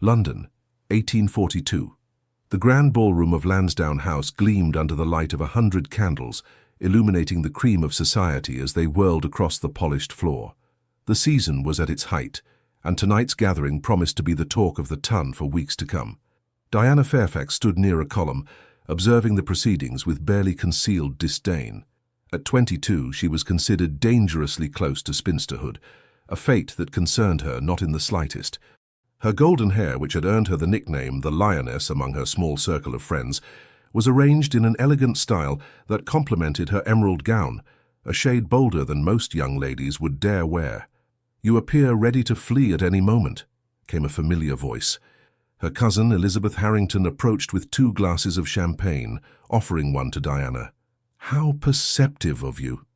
London, 1842. The grand ballroom of Lansdowne House gleamed under the light of 100 candles, illuminating the cream of society as they whirled across the polished floor. The season was at its height, and tonight's gathering promised to be the talk of the ton for weeks to come. Diana Fairfax stood near a column, observing the proceedings with barely concealed disdain. At 22, she was considered dangerously close to spinsterhood, a fate that concerned her not in the slightest. Her golden hair, which had earned her the nickname the Lioness among her small circle of friends, was arranged in an elegant style that complemented her emerald gown, a shade bolder than most young ladies would dare wear. "You appear ready to flee at any moment," came a familiar voice. Her cousin Elizabeth Harrington approached with 2 glasses of champagne, offering one to Diana. "How perceptive of you,"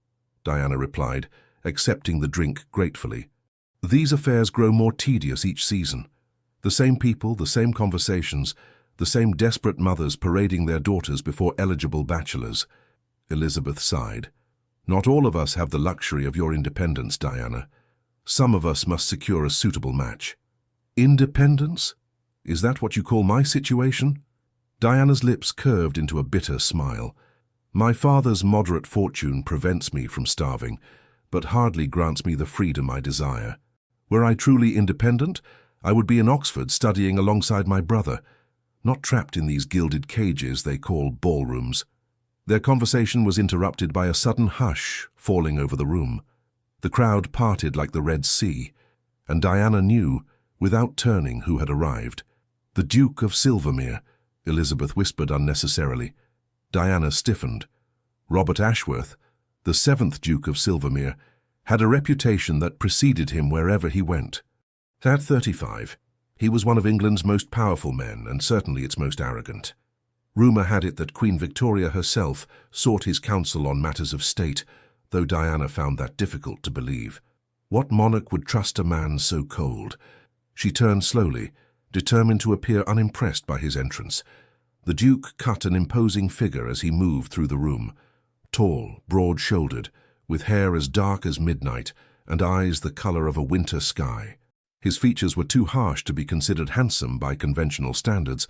Diana replied, accepting the drink gratefully. "These affairs grow more tedious each season. The same people, the same conversations, the same desperate mothers parading their daughters before eligible bachelors." Elizabeth sighed. "Not all of us have the luxury of your independence, Diana. Some of us must secure a suitable match." "Independence? Is that what you call my situation?" Diana's lips curved into a bitter smile. "My father's moderate fortune prevents me from starving, but hardly grants me the freedom I desire. Were I truly independent, I would be in Oxford studying alongside my brother, not trapped in these gilded cages they call ballrooms." Their conversation was interrupted by a sudden hush falling over the room. The crowd parted like the Red Sea, and Diana knew, without turning, who had arrived. "The Duke of Silvermere," Elizabeth whispered unnecessarily. Diana stiffened. Robert Ashworth, the 7th Duke of Silvermere, had a reputation that preceded him wherever he went. At 35, he was one of England's most powerful men and certainly its most arrogant. Rumour had it that Queen Victoria herself sought his counsel on matters of state, though Diana found that difficult to believe. What monarch would trust a man so cold? She turned slowly, determined to appear unimpressed by his entrance. The Duke cut an imposing figure as he moved through the room. Tall, broad-shouldered, with hair as dark as midnight and eyes the colour of a winter sky. His features were too harsh to be considered handsome by conventional standards.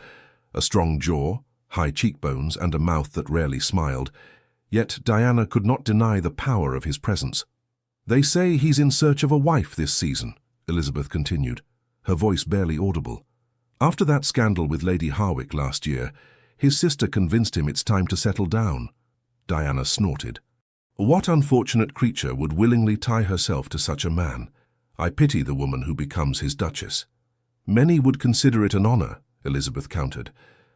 A strong jaw, high cheekbones, and a mouth that rarely smiled. Yet Diana could not deny the power of his presence. "They say he's in search of a wife this season," Elizabeth continued, her voice barely audible. "After that scandal with Lady Harwick last year, his sister convinced him it's time to settle down." Diana snorted. "What unfortunate creature would willingly tie herself to such a man? I pity the woman who becomes his duchess." "Many would consider it an honour," Elizabeth countered.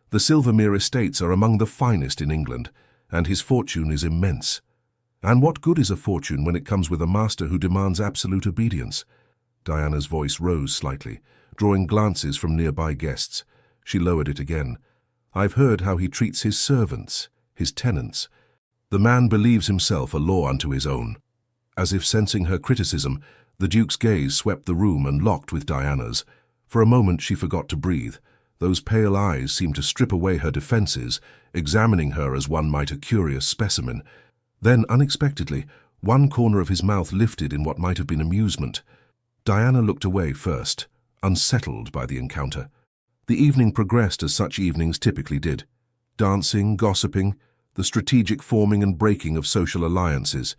"The Silvermere estates are among the finest in England, and his fortune is immense. And what good is a fortune when it comes with a master who demands absolute obedience?" Diana's voice rose slightly, drawing glances from nearby guests. She lowered it again. "I've heard how he treats his servants, his tenants. The man believes himself a law unto his own." As if sensing her criticism, the Duke's gaze swept the room and locked with Diana's. For a moment she forgot to breathe. Those pale eyes seemed to strip away her defences, examining her as one might a curious specimen. Then, unexpectedly, one corner of his mouth lifted in what might have been amusement. Diana looked away first, unsettled by the encounter. The evening progressed as such evenings typically did. Dancing, gossiping, the strategic forming and breaking of social alliances.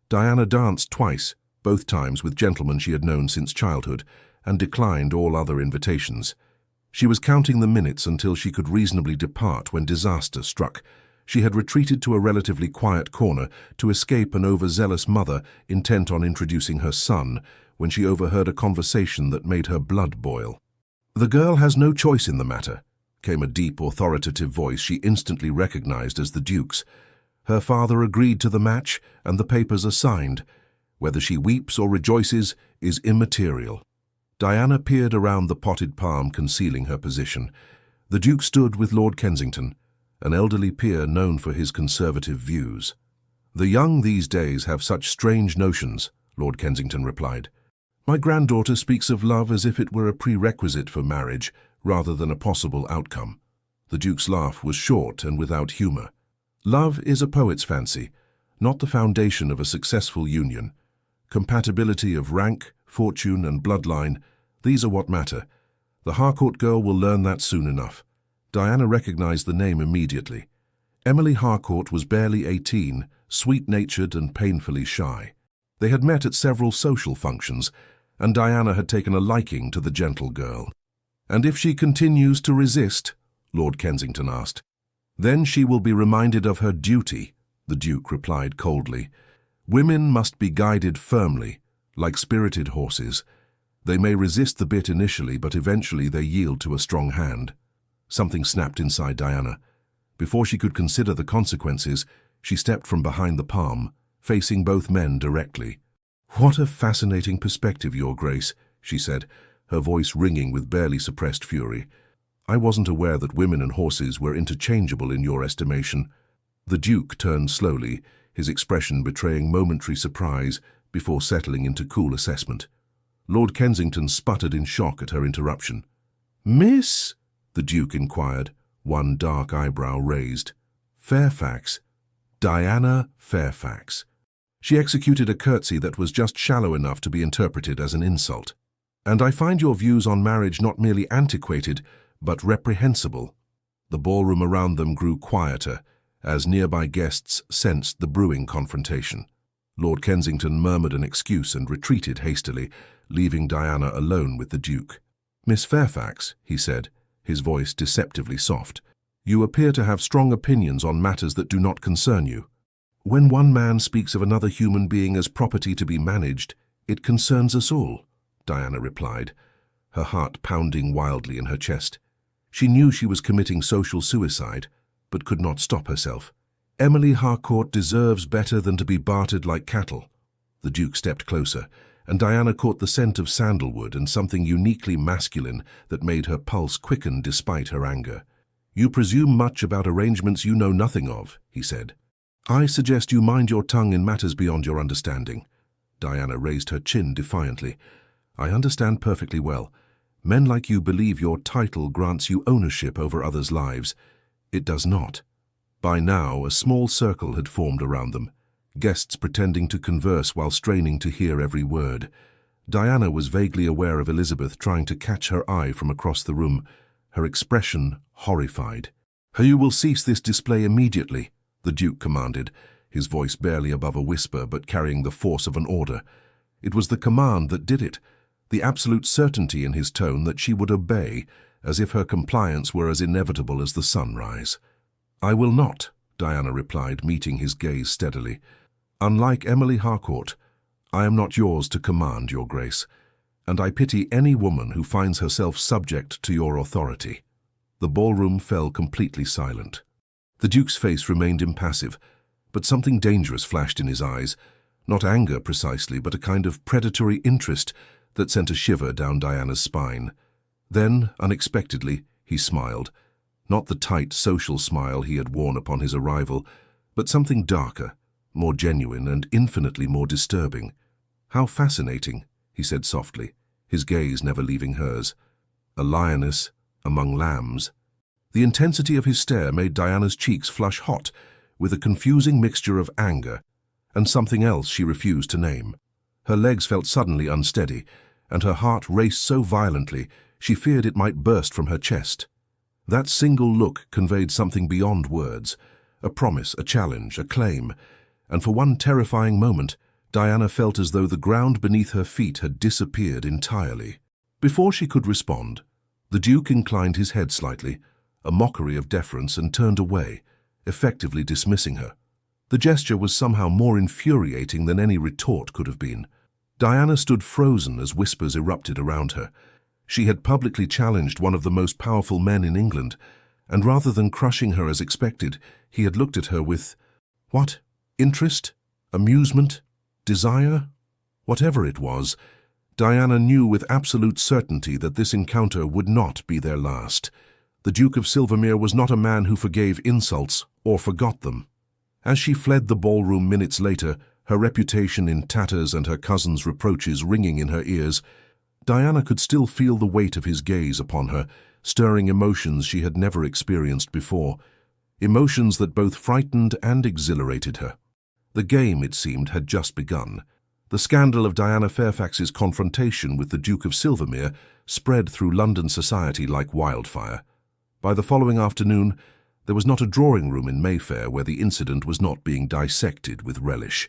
Diana danced twice, both times with gentlemen she had known since childhood, and declined all other invitations. She was counting the minutes until she could reasonably depart when disaster struck. She had retreated to a relatively quiet corner to escape an overzealous mother intent on introducing her son, when she overheard a conversation that made her blood boil. "The girl has no choice in the matter," came a deep, authoritative voice she instantly recognized as the Duke's. "Her father agreed to the match, and the papers are signed. Whether she weeps or rejoices is immaterial." Diana peered around the potted palm concealing her position. The Duke stood with Lord Kensington, an elderly peer known for his conservative views. "The young these days have such strange notions," Lord Kensington replied. "My granddaughter speaks of love as if it were a prerequisite for marriage, rather than a possible outcome." The Duke's laugh was short and without humour. "Love is a poet's fancy, not the foundation of a successful union. Compatibility of rank, fortune, and bloodline, these are what matter. The Harcourt girl will learn that soon enough. Diana recognized the name immediately. Emily Harcourt was barely 18, sweet-natured and painfully shy. They had met at several social functions, and Diana had taken a liking to the gentle girl. "And if she continues to resist," Lord Kensington asked. "Then she will be reminded of her duty," the Duke replied coldly. "Women must be guided firmly, like spirited horses. They may resist the bit initially, but eventually they yield to a strong hand." Something snapped inside Diana. Before she could consider the consequences, she stepped from behind the palm, facing both men directly. "What a fascinating perspective, Your Grace," she said, her voice ringing with barely suppressed fury. "I wasn't aware that women and horses were interchangeable in your estimation." The Duke turned slowly, his expression betraying momentary surprise before settling into cool assessment. Lord Kensington sputtered in shock at her interruption. "Miss?" the Duke inquired, one dark eyebrow raised. "Fairfax. Diana Fairfax." She executed a curtsy that was just shallow enough to be interpreted as an insult. "And I find your views on marriage not merely antiquated, but reprehensible." The ballroom around them grew quieter, as nearby guests sensed the brewing confrontation. Lord Kensington murmured an excuse and retreated hastily, leaving Diana alone with the Duke. "Miss Fairfax," he said, his voice deceptively soft, "you appear to have strong opinions on matters that do not concern you. When one man speaks of another human being as property to be managed, it concerns us all," Diana replied, her heart pounding wildly in her chest. She knew she was committing social suicide, but could not stop herself. "Emily Harcourt deserves better than to be bartered like cattle." The Duke stepped closer, and Diana caught the scent of sandalwood and something uniquely masculine that made her pulse quicken despite her anger. "You presume much about arrangements you know nothing of," he said. "I suggest you mind your tongue in matters beyond your understanding." Diana raised her chin defiantly. "I understand perfectly well. Men like you believe your title grants you ownership over others' lives. It does not." By now, a small circle had formed around them, guests pretending to converse while straining to hear every word. Diana was vaguely aware of Elizabeth trying to catch her eye from across the room, her expression horrified. "You will cease this display immediately," the Duke commanded, his voice barely above a whisper but carrying the force of an order. It was the command that did it, the absolute certainty in his tone that she would obey, as if her compliance were as inevitable as the sunrise. "I will not," Diana replied, meeting his gaze steadily. "Unlike Emily Harcourt, I am not yours to command, Your Grace, and I pity any woman who finds herself subject to your authority." The ballroom fell completely silent. The Duke's face remained impassive, but something dangerous flashed in his eyes, not anger precisely, but a kind of predatory interest that sent a shiver down Diana's spine. Then, unexpectedly, he smiled. Not the tight social smile he had worn upon his arrival, but something darker, more genuine and infinitely more disturbing. "How fascinating," he said softly, his gaze never leaving hers. "A lioness among lambs." The intensity of his stare made Diana's cheeks flush hot, with a confusing mixture of anger and something else she refused to name. Her legs felt suddenly unsteady, and her heart raced so violently she feared it might burst from her chest. That single look conveyed something beyond words, a promise, a challenge, a claim, and for one terrifying moment, Diana felt as though the ground beneath her feet had disappeared entirely. Before she could respond, the Duke inclined his head slightly, a mockery of deference, and turned away, effectively dismissing her. The gesture was somehow more infuriating than any retort could have been. Diana stood frozen as whispers erupted around her. She had publicly challenged one of the most powerful men in England, and rather than crushing her as expected, he had looked at her with, what? Interest? Amusement? Desire? Whatever it was, Diana knew with absolute certainty that this encounter would not be their last. The Duke of Silvermere was not a man who forgave insults or forgot them. As she fled the ballroom minutes later, her reputation in tatters and her cousin's reproaches ringing in her ears, Diana could still feel the weight of his gaze upon her, stirring emotions she had never experienced before, emotions that both frightened and exhilarated her. The game, it seemed, had just begun. The scandal of Diana Fairfax's confrontation with the Duke of Silvermere spread through London society like wildfire. By the following afternoon, there was not a drawing room in Mayfair where the incident was not being dissected with relish.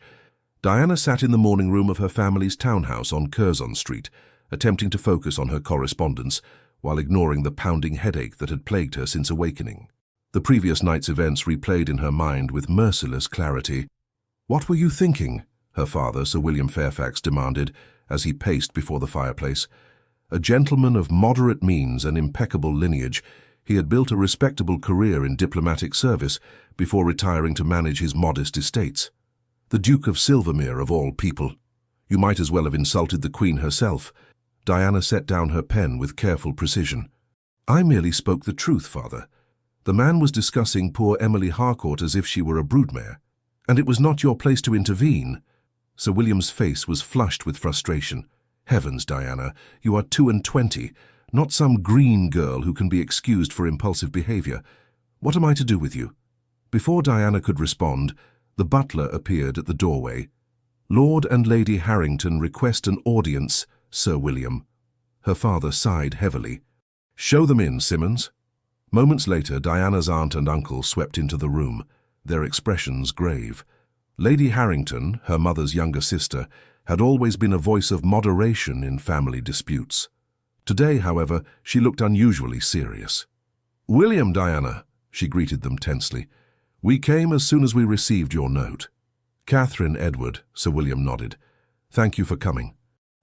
Diana sat in the morning room of her family's townhouse on Curzon Street, attempting to focus on her correspondence while ignoring the pounding headache that had plagued her since awakening. The previous night's events replayed in her mind with merciless clarity. "What were you thinking?" her father, Sir William Fairfax, demanded as he paced before the fireplace. A gentleman of moderate means and impeccable lineage, he had built a respectable career in diplomatic service before retiring to manage his modest estates. The Duke of Silvermere, of all people. You might as well have insulted the Queen herself. Diana set down her pen with careful precision. "I merely spoke the truth, father. The man was discussing poor Emily Harcourt as if she were a broodmare. And it was not your place to intervene." Sir William's face was flushed with frustration. "Heavens, Diana, you are 22, not some green girl who can be excused for impulsive behavior. What am I to do with you?" Before Diana could respond, the butler appeared at the doorway. "Lord and Lady Harrington request an audience, Sir William." Her father sighed heavily. "Show them in, Simmons." Moments later, Diana's aunt and uncle swept into the room, their expressions grave. Lady Harrington, her mother's younger sister, had always been a voice of moderation in family disputes. Today, however, she looked unusually serious. "William, Diana," she greeted them tensely. "We came as soon as we received your note." "Catherine, Edward," Sir William nodded. "Thank you for coming.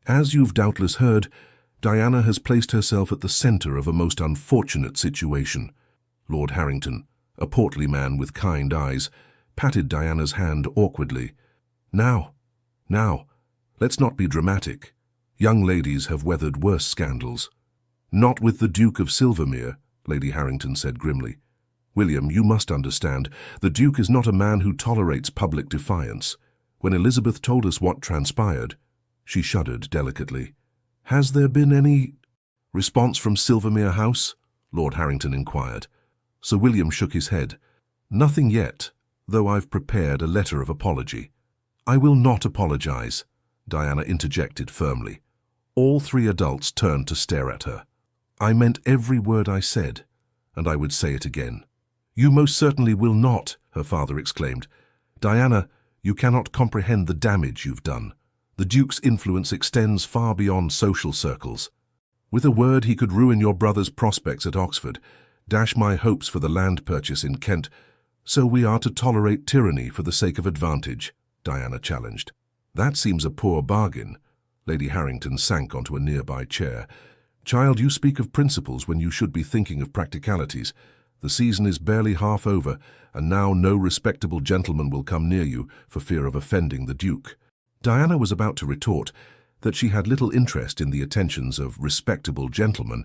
As you've doubtless heard, Diana has placed herself at the center of a most unfortunate situation." Lord Harrington, a portly man with kind eyes, patted Diana's hand awkwardly. Now, let's not be dramatic. Young ladies have weathered worse scandals." "Not with the Duke of Silvermere," Lady Harrington said grimly. "William, you must understand, the Duke is not a man who tolerates public defiance. When Elizabeth told us what transpired," she shuddered delicately. "Has there been any response from Silvermere House?" Lord Harrington inquired. Sir William shook his head. "Nothing yet, though I've prepared a letter of apology." "I will not apologize," Diana interjected firmly. All three adults turned to stare at her. "I meant every word I said, and I would say it again." "You most certainly will not," her father exclaimed. "Diana, you cannot comprehend the damage you've done. The Duke's influence extends far beyond social circles. With a word, he could ruin your brother's prospects at Oxford, dash my hopes for the land purchase in Kent. So we are to tolerate tyranny for the sake of advantage," Diana challenged. "That seems a poor bargain." Lady Harrington sank onto a nearby chair. "Child, you speak of principles when you should be thinking of practicalities. The season is barely half over, and now no respectable gentleman will come near you for fear of offending the Duke." Diana was about to retort that she had little interest in the attentions of respectable gentlemen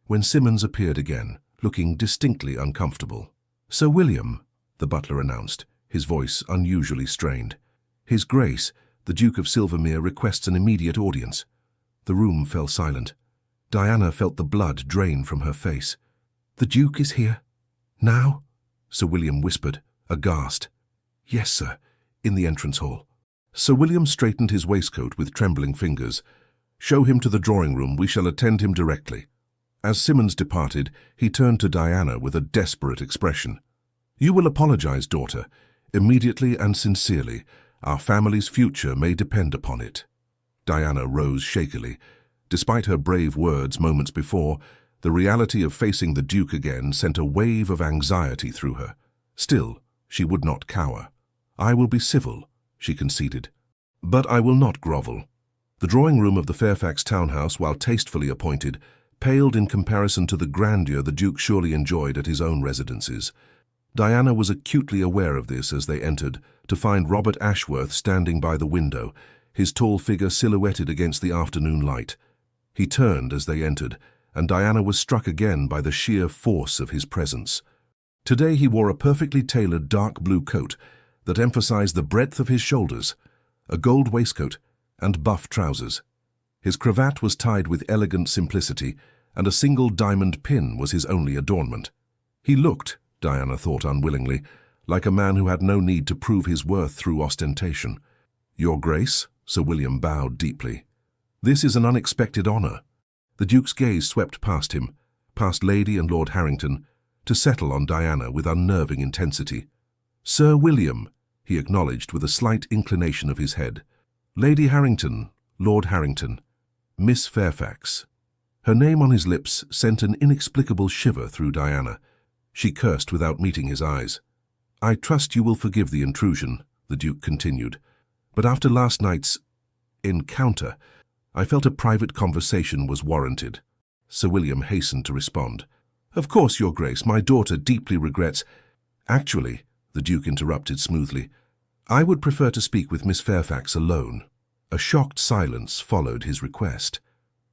when Simmons appeared again, looking distinctly uncomfortable. "Sir William," the butler announced, his voice unusually strained. "His Grace, the Duke of Silvermere, requests an immediate audience." The room fell silent. Diana felt the blood drain from her face. "The Duke is here? Now?" Sir William whispered, aghast. "Yes, sir, in the entrance hall." Sir William straightened his waistcoat with trembling fingers. "Show him to the drawing-room. We shall attend him directly." As Simmons departed, he turned to Diana with a desperate expression. "You will apologize, daughter, immediately and sincerely. Our family's future may depend upon it." Diana rose shakily. Despite her brave words moments before, the reality of facing the Duke again sent a wave of anxiety through her. Still, she would not cower. "I will be civil," she conceded. "But I will not grovel." The drawing-room of the Fairfax townhouse, while tastefully appointed, paled in comparison to the grandeur the Duke surely enjoyed at his own residences. Diana was acutely aware of this as they entered, to find Robert Ashworth standing by the window, his tall figure silhouetted against the afternoon light. He turned as they entered, and Diana was struck again by the sheer force of his presence. Today he wore a perfectly tailored dark blue coat that emphasized the breadth of his shoulders, a gold waistcoat, and buff trousers. His cravat was tied with elegant simplicity, and a single diamond pin was his only adornment. He looked, Diana thought unwillingly, like a man who had no need to prove his worth through ostentation. "Your Grace," Sir William bowed deeply. "This is an unexpected honor." The Duke's gaze swept past him, past Lady and Lord Harrington, to settle on Diana with unnerving intensity. "Sir William," he acknowledged with a slight inclination of his head. "Lady Harrington, Lord Harrington, Miss Fairfax." Her name on his lips sent an inexplicable shiver through Diana. She cursed without meeting his eyes. "I trust you will forgive the intrusion," the Duke continued, "but after last night's encounter, I felt a private conversation was warranted." Sir William hastened to respond. "Of course, Your Grace, my daughter deeply regrets—" "Actually," the Duke interrupted smoothly, "I would prefer to speak with Miss Fairfax alone." A shocked silence followed his request.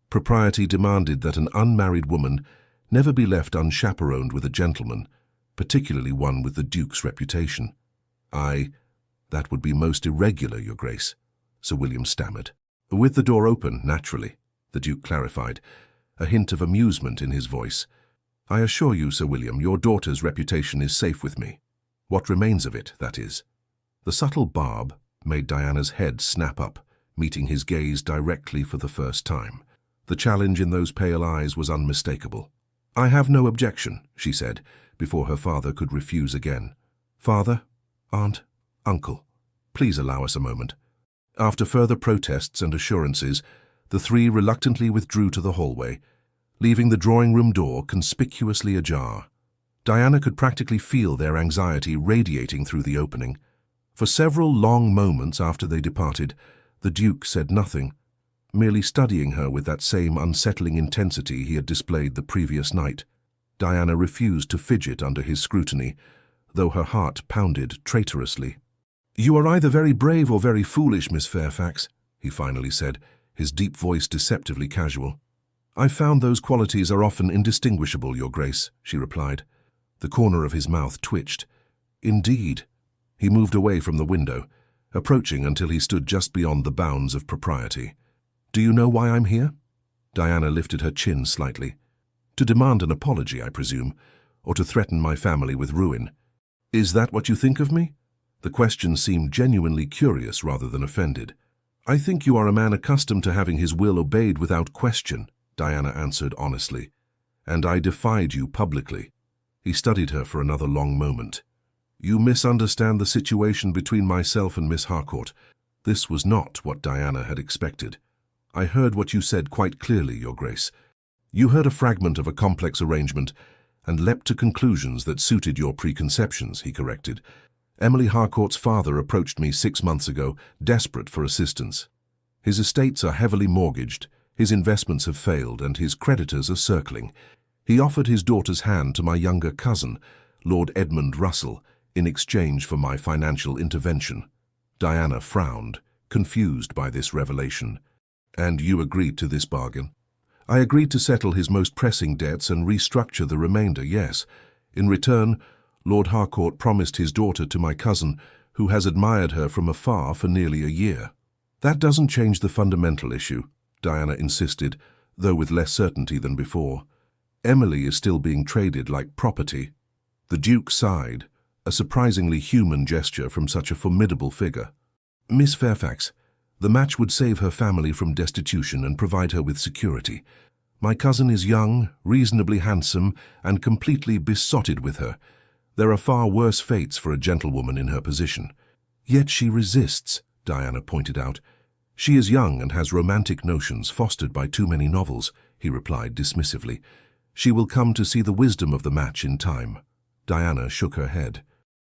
Propriety demanded that an unmarried woman never be left unchaperoned with a gentleman, particularly one with the Duke's reputation. That would be most irregular, Your Grace," Sir William stammered. "With the door open, naturally," the Duke clarified, a hint of amusement in his voice. "I assure you, Sir William, your daughter's reputation is safe with me. What remains of it, that is." The subtle barb made Diana's head snap up, meeting his gaze directly for the first time. The challenge in those pale eyes was unmistakable. "I have no objection," she said, before her father could refuse again. "Father, Aunt, Uncle, please allow us a moment." After further protests and assurances, the three reluctantly withdrew to the hallway, leaving the drawing-room door conspicuously ajar. Diana could practically feel their anxiety radiating through the opening. For several long moments after they departed, the Duke said nothing, merely studying her with that same unsettling intensity he had displayed the previous night. Diana refused to fidget under his scrutiny, though her heart pounded traitorously. "You are either very brave or very foolish, Miss Fairfax," he finally said, his deep voice deceptively casual. "I've found those qualities are often indistinguishable, Your Grace," she replied. The corner of his mouth twitched. "Indeed." He moved away from the window, approaching until he stood just beyond the bounds of propriety. "Do you know why I'm here?" Diana lifted her chin slightly. "To demand an apology, I presume, or to threaten my family with ruin. Is that what you think of me?" The question seemed genuinely curious rather than offended. "I think you are a man accustomed to having his will obeyed without question," Diana answered honestly. "And I defied you publicly." He studied her for another long moment. "You misunderstand the situation between myself and Miss Harcourt." This was not what Diana had expected. "I heard what you said quite clearly, Your Grace. You heard a fragment of a complex arrangement and leapt to conclusions that suited your preconceptions," he corrected. "Emily Harcourt's father approached me 6 months ago, desperate for assistance. His estates are heavily mortgaged, his investments have failed, and his creditors are circling. He offered his daughter's hand to my younger cousin, Lord Edmund Russell, in exchange for my financial intervention." Diana frowned, confused by this revelation. "And you agreed to this bargain?" "I agreed to settle his most pressing debts and restructure the remainder, yes. In return, Lord Harcourt promised his daughter to my cousin, who has admired her from afar for nearly a year." "That doesn't change the fundamental issue," Diana insisted, though with less certainty than before. "Emily is still being traded like property." The Duke sighed, a surprisingly human gesture from such a formidable figure. "Miss Fairfax, the match would save her family from destitution and provide her with security. My cousin is young, reasonably handsome, and completely besotted with her. There are far worse fates for a gentlewoman in her position." "Yet she resists," Diana pointed out. "She is young and has romantic notions fostered by too many novels," he replied dismissively. "She will come to see the wisdom of the match in time." Diana shook her head.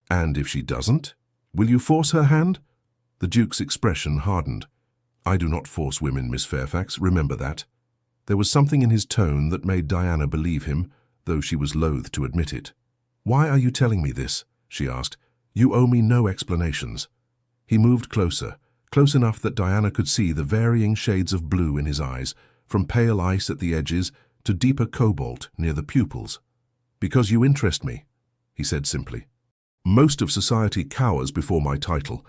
"And if she doesn't? Will you force her hand?" The Duke's expression hardened. "I do not force women, Miss Fairfax, remember that." There was something in his tone that made Diana believe him, though she was loath to admit it. "Why are you telling me this?" she asked. "You owe me no explanations." He moved closer, close enough that Diana could see the varying shades of blue in his eyes, from pale ice at the edges to deeper cobalt near the pupils. "Because you interest me," he said simply. "Most of society cowers before my title.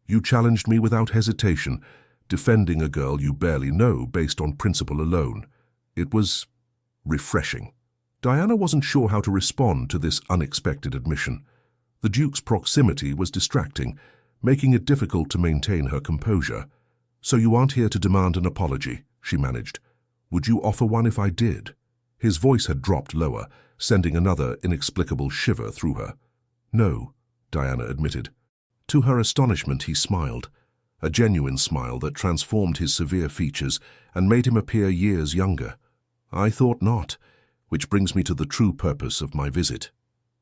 You challenged me without hesitation, defending a girl you barely know based on principle alone. It was refreshing." Diana wasn't sure how to respond to this unexpected admission. The Duke's proximity was distracting, making it difficult to maintain her composure. "So you aren't here to demand an apology," she managed. Would you offer one if I did? His voice had dropped lower, sending another inexplicable shiver through her. No, Diana admitted. To her astonishment, he smiled, a genuine smile that transformed his severe features and made him appear years younger. I thought not, which brings me to the true purpose of my visit.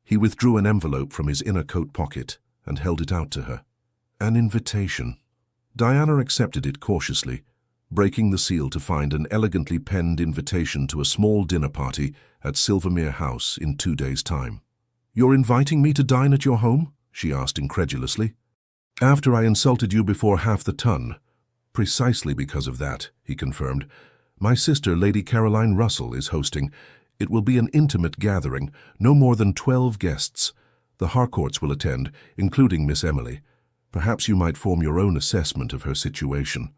He withdrew an envelope from his inner coat pocket and held it out to her. An invitation. Diana accepted it cautiously, breaking the seal to find an elegantly penned invitation to a small dinner party at Silvermere House in 2 days' time. "You're inviting me to dine at your home?" she asked incredulously. "After I insulted you before half the ton." "Precisely because of that," he confirmed. "My sister, Lady Caroline Russell, is hosting. It will be an intimate gathering, no more than 12 guests. The Harcourts will attend, including Miss Emily. Perhaps you might form your own assessment of her situation."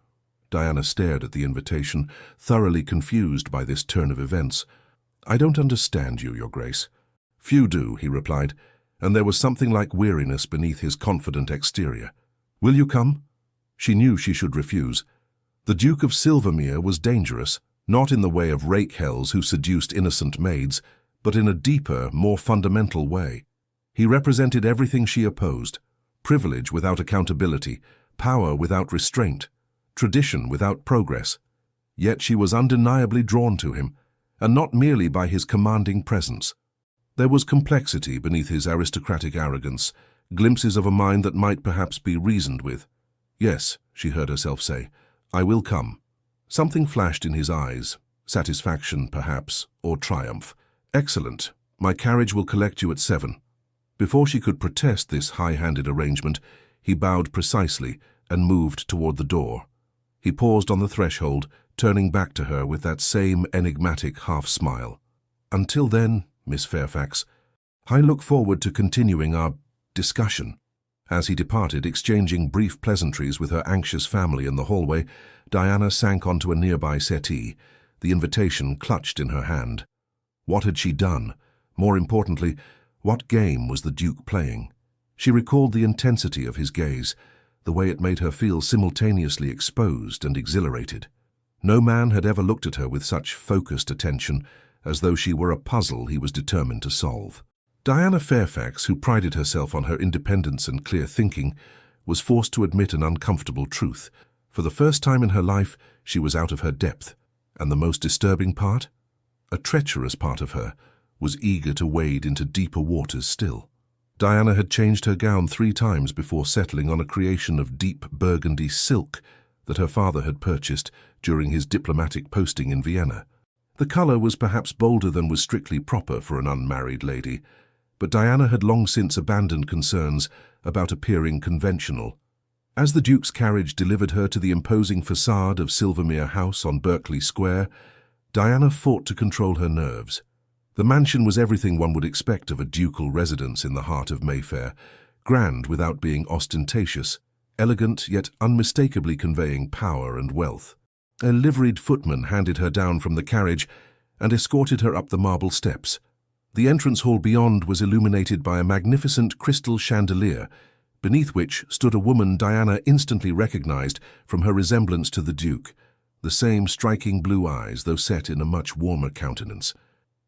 Diana stared at the invitation, thoroughly confused by this turn of events. "I don't understand you, Your Grace." "Few do," he replied, and there was something like weariness beneath his confident exterior. "Will you come?" She knew she should refuse. The Duke of Silvermere was dangerous, not in the way of rake-hells who seduced innocent maids, but in a deeper, more fundamental way. He represented everything she opposed: privilege without accountability, power without restraint, tradition without progress. Yet she was undeniably drawn to him, and not merely by his commanding presence. There was complexity beneath his aristocratic arrogance, glimpses of a mind that might perhaps be reasoned with. "Yes," she heard herself say, "I will come." Something flashed in his eyes, satisfaction perhaps, or triumph. "Excellent. My carriage will collect you at 7. Before she could protest this high-handed arrangement, he bowed precisely and moved toward the door. He paused on the threshold, turning back to her with that same enigmatic half-smile. "Until then, Miss Fairfax, I look forward to continuing our discussion." As he departed, exchanging brief pleasantries with her anxious family in the hallway, Diana sank onto a nearby settee, the invitation clutched in her hand. What had she done? More importantly, what game was the Duke playing? She recalled the intensity of his gaze, the way it made her feel simultaneously exposed and exhilarated. No man had ever looked at her with such focused attention, as though she were a puzzle he was determined to solve. Diana Fairfax, who prided herself on her independence and clear thinking, was forced to admit an uncomfortable truth. For the first time in her life, she was out of her depth, and the most disturbing part? A treacherous part of her was eager to wade into deeper waters still. Diana had changed her gown 3 times before settling on a creation of deep burgundy silk that her father had purchased during his diplomatic posting in Vienna. The color was perhaps bolder than was strictly proper for an unmarried lady, but Diana had long since abandoned concerns about appearing conventional. As the Duke's carriage delivered her to the imposing facade of Silvermere House on Berkeley Square, Diana fought to control her nerves. The mansion was everything one would expect of a ducal residence in the heart of Mayfair, grand without being ostentatious, elegant yet unmistakably conveying power and wealth. A liveried footman handed her down from the carriage and escorted her up the marble steps. The entrance hall beyond was illuminated by a magnificent crystal chandelier, beneath which stood a woman Diana instantly recognized from her resemblance to the Duke, the same striking blue eyes, though set in a much warmer countenance.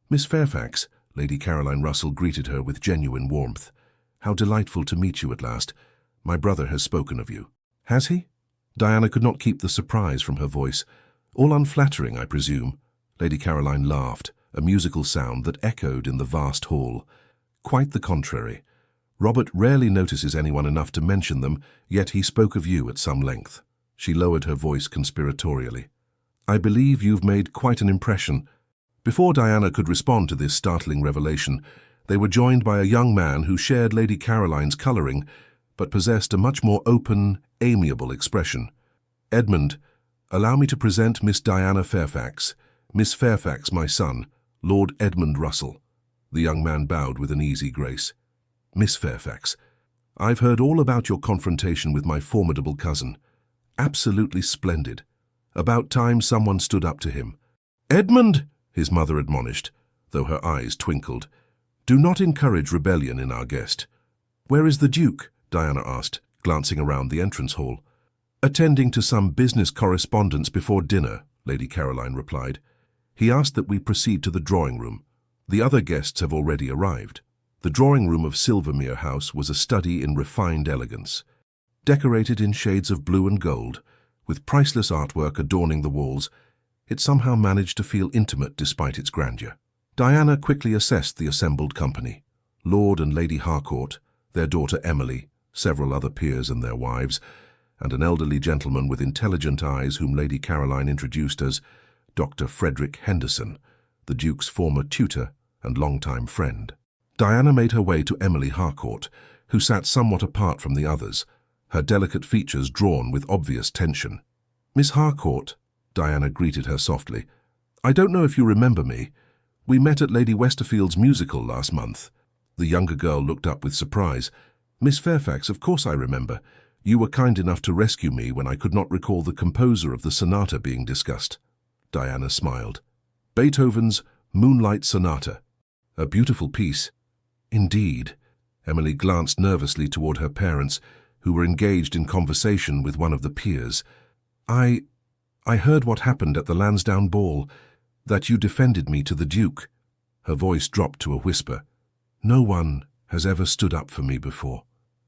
"Miss Fairfax," Lady Caroline Russell greeted her with genuine warmth. "How delightful to meet you at last. My brother has spoken of you." "Has he?" Diana could not keep the surprise from her voice. "All unflattering, I presume." Lady Caroline laughed, a musical sound that echoed in the vast hall. "Quite the contrary. Robert rarely notices anyone enough to mention them, yet he spoke of you at some length." She lowered her voice conspiratorially. "I believe you've made quite an impression." Before Diana could respond to this startling revelation, they were joined by a young man who shared Lady Caroline's colouring, but possessed a much more open, amiable expression. "Edmund, allow me to present Miss Diana Fairfax. Miss Fairfax, my son, Lord Edmund Russell." The young man bowed with an easy grace. "Miss Fairfax, I've heard all about your confrontation with my formidable cousin. Absolutely splendid. About time someone stood up to him." "Edmund!" his mother admonished, though her eyes twinkled. "Do not encourage rebellion in our guest." "Where is the Duke?" Diana asked, glancing around the entrance hall. "Attending to some business correspondence before dinner," Lady Caroline replied. He asked that we proceed to the drawing room. The other guests have already arrived. The drawing room of Silvermere House was a study in refined elegance. Decorated in shades of blue and gold, with priceless artwork adorning the walls, it somehow managed to feel intimate despite its grandeur. Diana quickly assessed the assembled company. Lord and Lady Harcourt, their daughter Emily, several other peers and their wives, and an elderly gentleman with intelligent eyes whom Lady Caroline introduced as Dr. Frederick Henderson, the Duke's former tutor and longtime friend. Diana made her way to Emily Harcourt, who sat somewhat apart from the others, her delicate features drawn with obvious tension. "Miss Harcourt," Diana greeted her softly, "I don't know if you remember me. We met at Lady Westerfield's musical last month." The younger girl looked up with surprise. "Miss Fairfax, of course I remember. You were kind enough to rescue me when I could not recall the composer of the sonata being discussed." Diana smiled. "Beethoven's Moonlight Sonata. A beautiful piece." "Indeed." Emily glanced nervously toward her parents, who were engaged in conversation with one of the peers. I heard what happened at the Lansdowne ball, that you defended me to the Duke." Her voice dropped to a whisper. "No one has ever stood up for me before."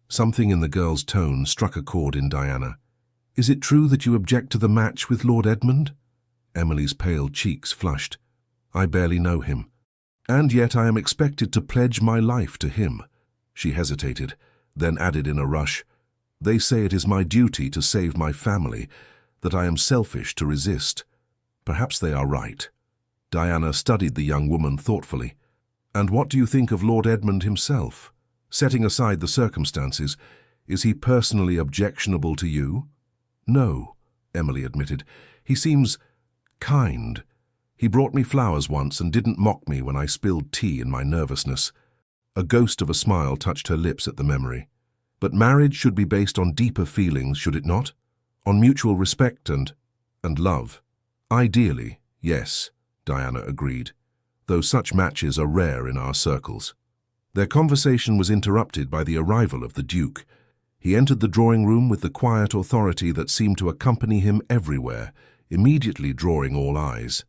Something in the girl's tone struck a chord in Diana. "Is it true that you object to the match with Lord Edmund?" Emily's pale cheeks flushed. "I barely know him. And yet I am expected to pledge my life to him." She hesitated, then added in a rush, "They say it is my duty to save my family, that I am selfish to resist. Perhaps they are right." Diana studied the young woman thoughtfully. "And what do you think of Lord Edmund himself? Setting aside the circumstances, is he personally objectionable to you?" "No," Emily admitted. "He seems kind. He brought me flowers once and didn't mock me when I spilled tea in my nervousness." A ghost of a smile touched her lips at the memory. "But marriage should be based on deeper feelings, should it not? On mutual respect and love." "Ideally, yes," Diana agreed, "though such matches are rare in our circles." Their conversation was interrupted by the arrival of the Duke. He entered the drawing room with the quiet authority that seemed to accompany him everywhere, immediately drawing all eyes.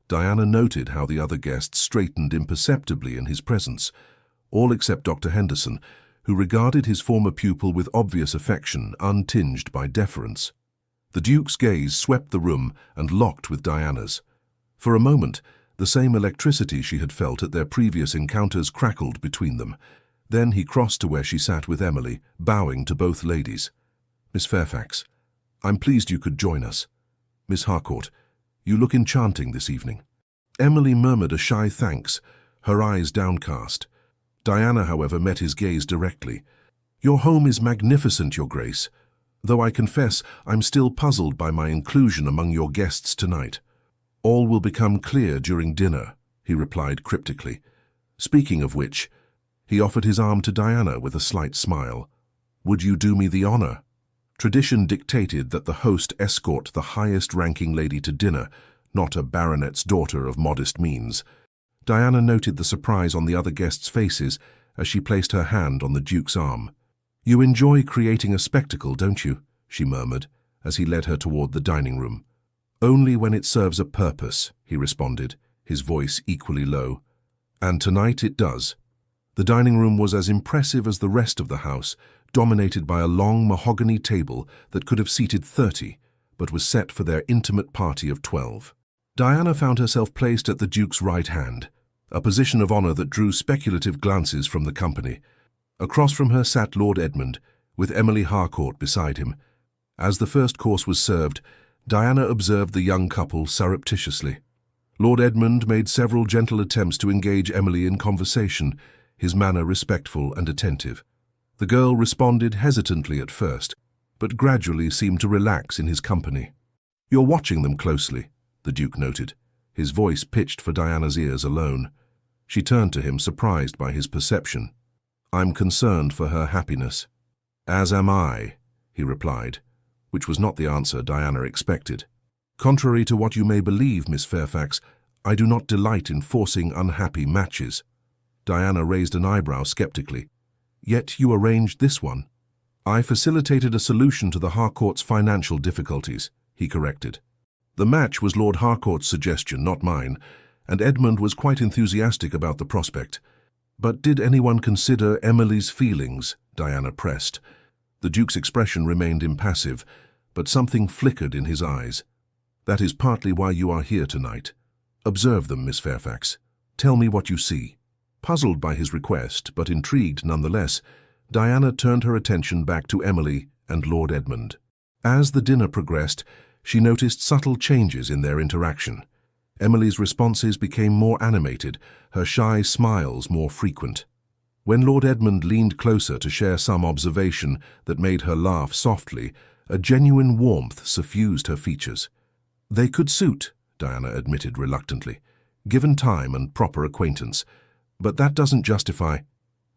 Diana noted how the other guests straightened imperceptibly in his presence, all except Dr. Henderson, who regarded his former pupil with obvious affection, untinged by deference. The Duke's gaze swept the room and locked with Diana's. For a moment, the same electricity she had felt at their previous encounters crackled between them. Then he crossed to where she sat with Emily, bowing to both ladies. "Miss Fairfax, I'm pleased you could join us. Miss Harcourt, you look enchanting this evening." Emily murmured a shy thanks, her eyes downcast. Diana, however, met his gaze directly. "Your home is magnificent, Your Grace, though I confess I'm still puzzled by my inclusion among your guests tonight." "All will become clear during dinner," he replied cryptically. "Speaking of which," he offered his arm to Diana with a slight smile. "Would you do me the honor?" Tradition dictated that the host escort the highest-ranking lady to dinner, not a baronet's daughter of modest means. Diana noted the surprise on the other guests' faces as she placed her hand on the Duke's arm. "You enjoy creating a spectacle, don't you?" she murmured, as he led her toward the dining room. "Only when it serves a purpose," he responded, his voice equally low. "And tonight it does." The dining room was as impressive as the rest of the house, dominated by a long mahogany table that could have seated 30, but was set for their intimate party of 12. Diana found herself placed at the Duke's right hand, a position of honor that drew speculative glances from the company. Across from her sat Lord Edmund, with Emily Harcourt beside him. As the first course was served, Diana observed the young couple surreptitiously. Lord Edmund made several gentle attempts to engage Emily in conversation, his manner respectful and attentive. The girl responded hesitantly at first, but gradually seemed to relax in his company. "You're watching them closely," the Duke noted, his voice pitched for Diana's ears alone. She turned to him, surprised by his perception. "I'm concerned for her happiness." "As am I," he replied, which was not the answer Diana expected. "Contrary to what you may believe, Miss Fairfax, I do not delight in forcing unhappy matches." Diana raised an eyebrow skeptically. "Yet you arranged this one." "I facilitated a solution to the Harcourt's financial difficulties," he corrected. The match was Lord Harcourt's suggestion, not mine, and Edmund was quite enthusiastic about the prospect. But did anyone consider Emily's feelings? Diana pressed. The Duke's expression remained impassive, but something flickered in his eyes. That is partly why you are here tonight. Observe them, Miss Fairfax. Tell me what you see. Puzzled by his request, but intrigued nonetheless, Diana turned her attention back to Emily and Lord Edmund. As the dinner progressed, she noticed subtle changes in their interaction. Emily's responses became more animated, her shy smiles more frequent. When Lord Edmund leaned closer to share some observation that made her laugh softly, a genuine warmth suffused her features. They could suit, Diana admitted reluctantly, given time and proper acquaintance. But that doesn't justify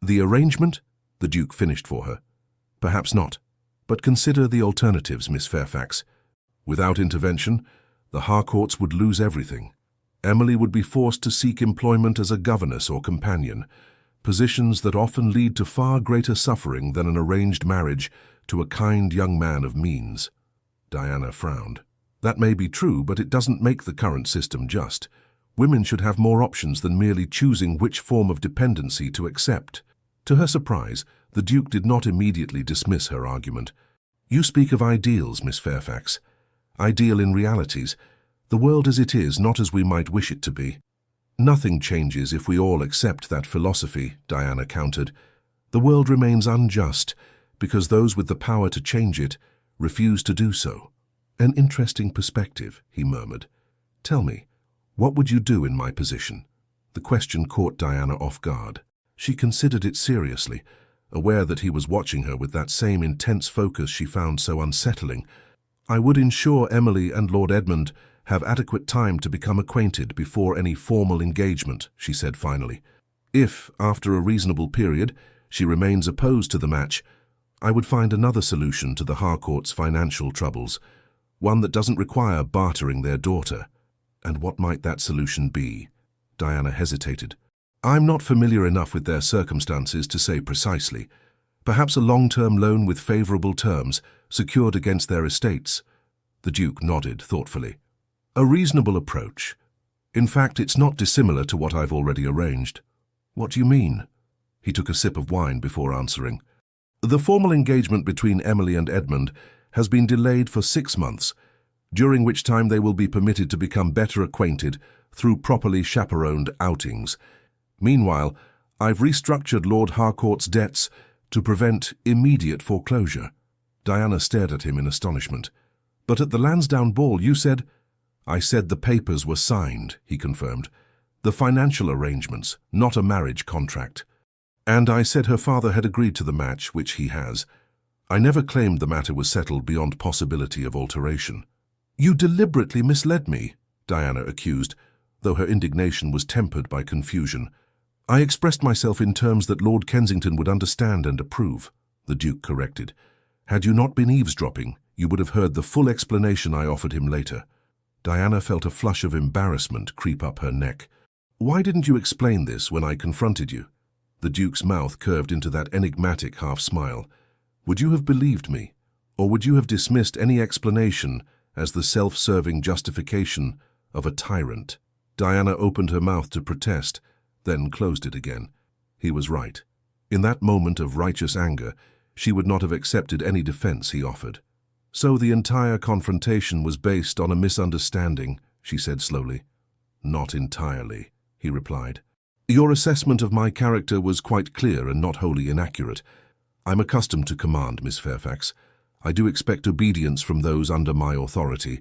the arrangement, the Duke finished for her. Perhaps not. But consider the alternatives, Miss Fairfax. Without intervention, the Harcourts would lose everything. Emily would be forced to seek employment as a governess or companion, positions that often lead to far greater suffering than an arranged marriage to a kind young man of means. Diana frowned. That may be true, but it doesn't make the current system just. Women should have more options than merely choosing which form of dependency to accept. To her surprise, the Duke did not immediately dismiss her argument. You speak of ideals, Miss Fairfax. Ideal in realities. The world as it is, not as we might wish it to be. Nothing changes if we all accept that philosophy, Diana countered. The world remains unjust because those with the power to change it refuse to do so. An interesting perspective, he murmured. Tell me, what would you do in my position? The question caught Diana off guard. She considered it seriously, aware that he was watching her with that same intense focus she found so unsettling. I would ensure Emily and Lord Edmund have adequate time to become acquainted before any formal engagement, she said finally. If, after a reasonable period, she remains opposed to the match, I would find another solution to the Harcourts' financial troubles, one that doesn't require bartering their daughter. And what might that solution be? Diana hesitated. I'm not familiar enough with their circumstances to say precisely. Perhaps a long-term loan with favourable terms, secured against their estates. The Duke nodded thoughtfully. A reasonable approach. In fact, it's not dissimilar to what I've already arranged. What do you mean? He took a sip of wine before answering. The formal engagement between Emily and Edmund has been delayed for 6 months, during which time they will be permitted to become better acquainted through properly chaperoned outings. Meanwhile, I've restructured Lord Harcourt's debts to prevent immediate foreclosure. Diana stared at him in astonishment. But at the Lansdowne ball you said— I said the papers were signed, he confirmed. The financial arrangements, not a marriage contract. And I said her father had agreed to the match, which he has. I never claimed the matter was settled beyond possibility of alteration. You deliberately misled me, Diana accused, though her indignation was tempered by confusion. I expressed myself in terms that Lord Kensington would understand and approve, the Duke corrected. Had you not been eavesdropping, you would have heard the full explanation I offered him later. Diana felt a flush of embarrassment creep up her neck. Why didn't you explain this when I confronted you? The Duke's mouth curved into that enigmatic half-smile. Would you have believed me, or would you have dismissed any explanation as the self-serving justification of a tyrant? Diana opened her mouth to protest, then closed it again. He was right. In that moment of righteous anger, she would not have accepted any defense he offered. So the entire confrontation was based on a misunderstanding, she said slowly. Not entirely, he replied. Your assessment of my character was quite clear and not wholly inaccurate. I'm accustomed to command, Miss Fairfax. I do expect obedience from those under my authority.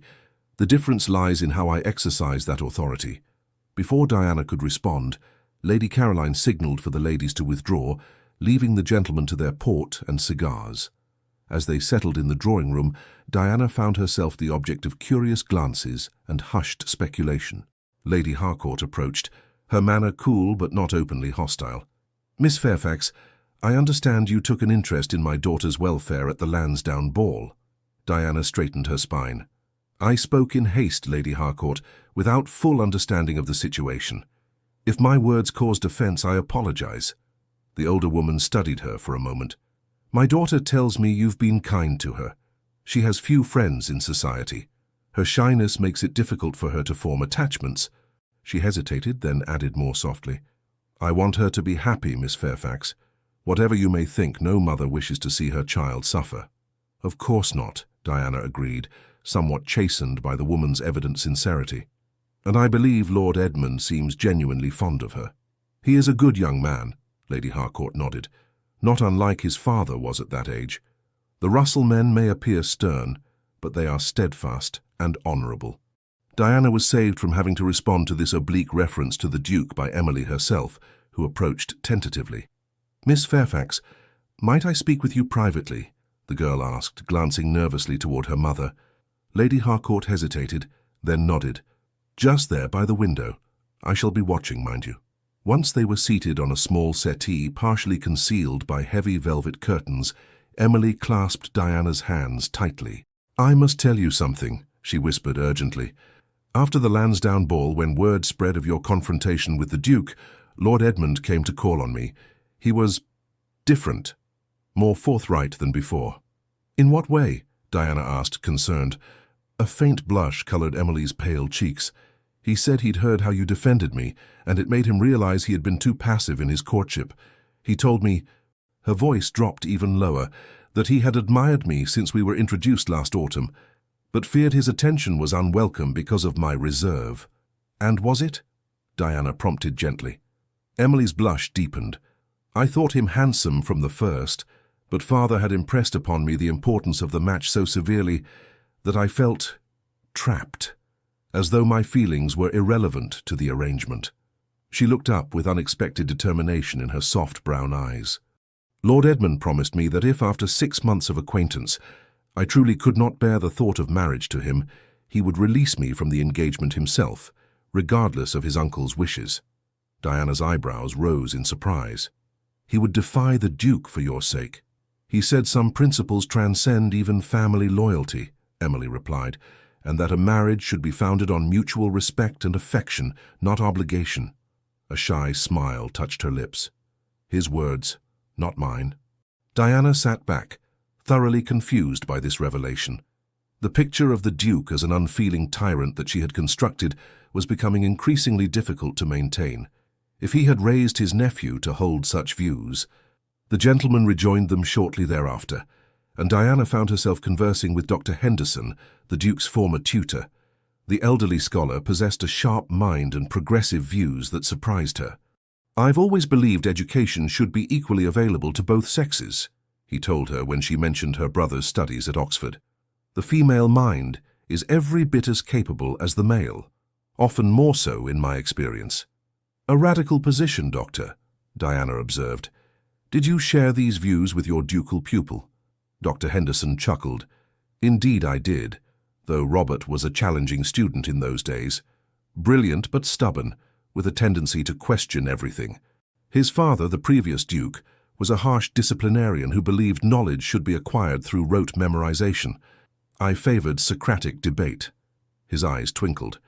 The difference lies in how I exercise that authority. Before Diana could respond, Lady Caroline signalled for the ladies to withdraw, leaving the gentlemen to their port and cigars. As they settled in the drawing-room, Diana found herself the object of curious glances and hushed speculation. Lady Harcourt approached, her manner cool but not openly hostile. Miss Fairfax, I understand you took an interest in my daughter's welfare at the Lansdowne ball. Diana straightened her spine. I spoke in haste, Lady Harcourt, without full understanding of the situation. If my words caused offence, I apologize. The older woman studied her for a moment. My daughter tells me you've been kind to her. She has few friends in society. Her shyness makes it difficult for her to form attachments. She hesitated, then added more softly, I want her to be happy, Miss Fairfax. Whatever you may think, no mother wishes to see her child suffer. Of course not, Diana agreed, somewhat chastened by the woman's evident sincerity. And I believe Lord Edmund seems genuinely fond of her. He is a good young man, Lady Harcourt nodded, not unlike his father was at that age. The Russell men may appear stern, but they are steadfast and honourable. Diana was saved from having to respond to this oblique reference to the Duke by Emily herself, who approached tentatively. Miss Fairfax, might I speak with you privately? The girl asked, glancing nervously toward her mother. Lady Harcourt hesitated, then nodded. Just there by the window. I shall be watching, mind you. Once they were seated on a small settee partially concealed by heavy velvet curtains, Emily clasped Diana's hands tightly. I must tell you something, she whispered urgently. After the Lansdowne ball, when word spread of your confrontation with the Duke, Lord Edmund came to call on me. He was different, more forthright than before. In what way? Diana asked, concerned. A faint blush colored Emily's pale cheeks. He said he'd heard how you defended me, and it made him realize he had been too passive in his courtship. He told me, her voice dropped even lower, that he had admired me since we were introduced last autumn, but feared his attention was unwelcome because of my reserve. And was it? Diana prompted gently. Emily's blush deepened. I thought him handsome from the first, but father had impressed upon me the importance of the match so severely that I felt trapped, as though my feelings were irrelevant to the arrangement. She looked up with unexpected determination in her soft brown eyes. Lord Edmund promised me that if, after 6 months of acquaintance, I truly could not bear the thought of marriage to him, he would release me from the engagement himself, regardless of his uncle's wishes. Diana's eyebrows rose in surprise. He would defy the Duke for your sake. He said some principles transcend even family loyalty, Emily replied, and that a marriage should be founded on mutual respect and affection, not obligation. A shy smile touched her lips. His words, not mine. Diana sat back, thoroughly confused by this revelation. The picture of the Duke as an unfeeling tyrant that she had constructed was becoming increasingly difficult to maintain. If he had raised his nephew to hold such views, the gentleman rejoined them shortly thereafter, and Diana found herself conversing with Dr. Henderson, the Duke's former tutor. The elderly scholar possessed a sharp mind and progressive views that surprised her. I've always believed education should be equally available to both sexes, he told her when she mentioned her brother's studies at Oxford. The female mind is every bit as capable as the male, often more so in my experience. A radical position, Doctor, Diana observed. Did you share these views with your ducal pupil? Dr. Henderson chuckled. Indeed I did, though Robert was a challenging student in those days. Brilliant but stubborn, with a tendency to question everything. His father, the previous Duke, was a harsh disciplinarian who believed knowledge should be acquired through rote memorization. I favored Socratic debate. His eyes twinkled.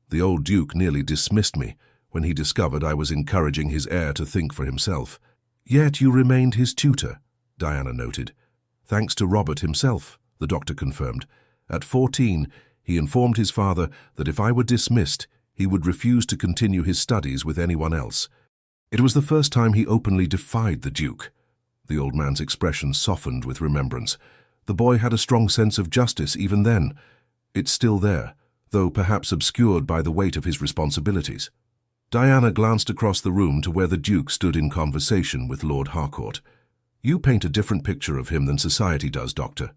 The old Duke nearly dismissed me when he discovered I was encouraging his heir to think for himself. Yet you remained his tutor, Diana noted. Thanks to Robert himself, the doctor confirmed. At 14, he informed his father that if I were dismissed, he would refuse to continue his studies with anyone else. It was the first time he openly defied the Duke. The old man's expression softened with remembrance. The boy had a strong sense of justice even then. It's still there, though perhaps obscured by the weight of his responsibilities. Diana glanced across the room to where the Duke stood in conversation with Lord Harcourt. You paint a different picture of him than society does, Doctor.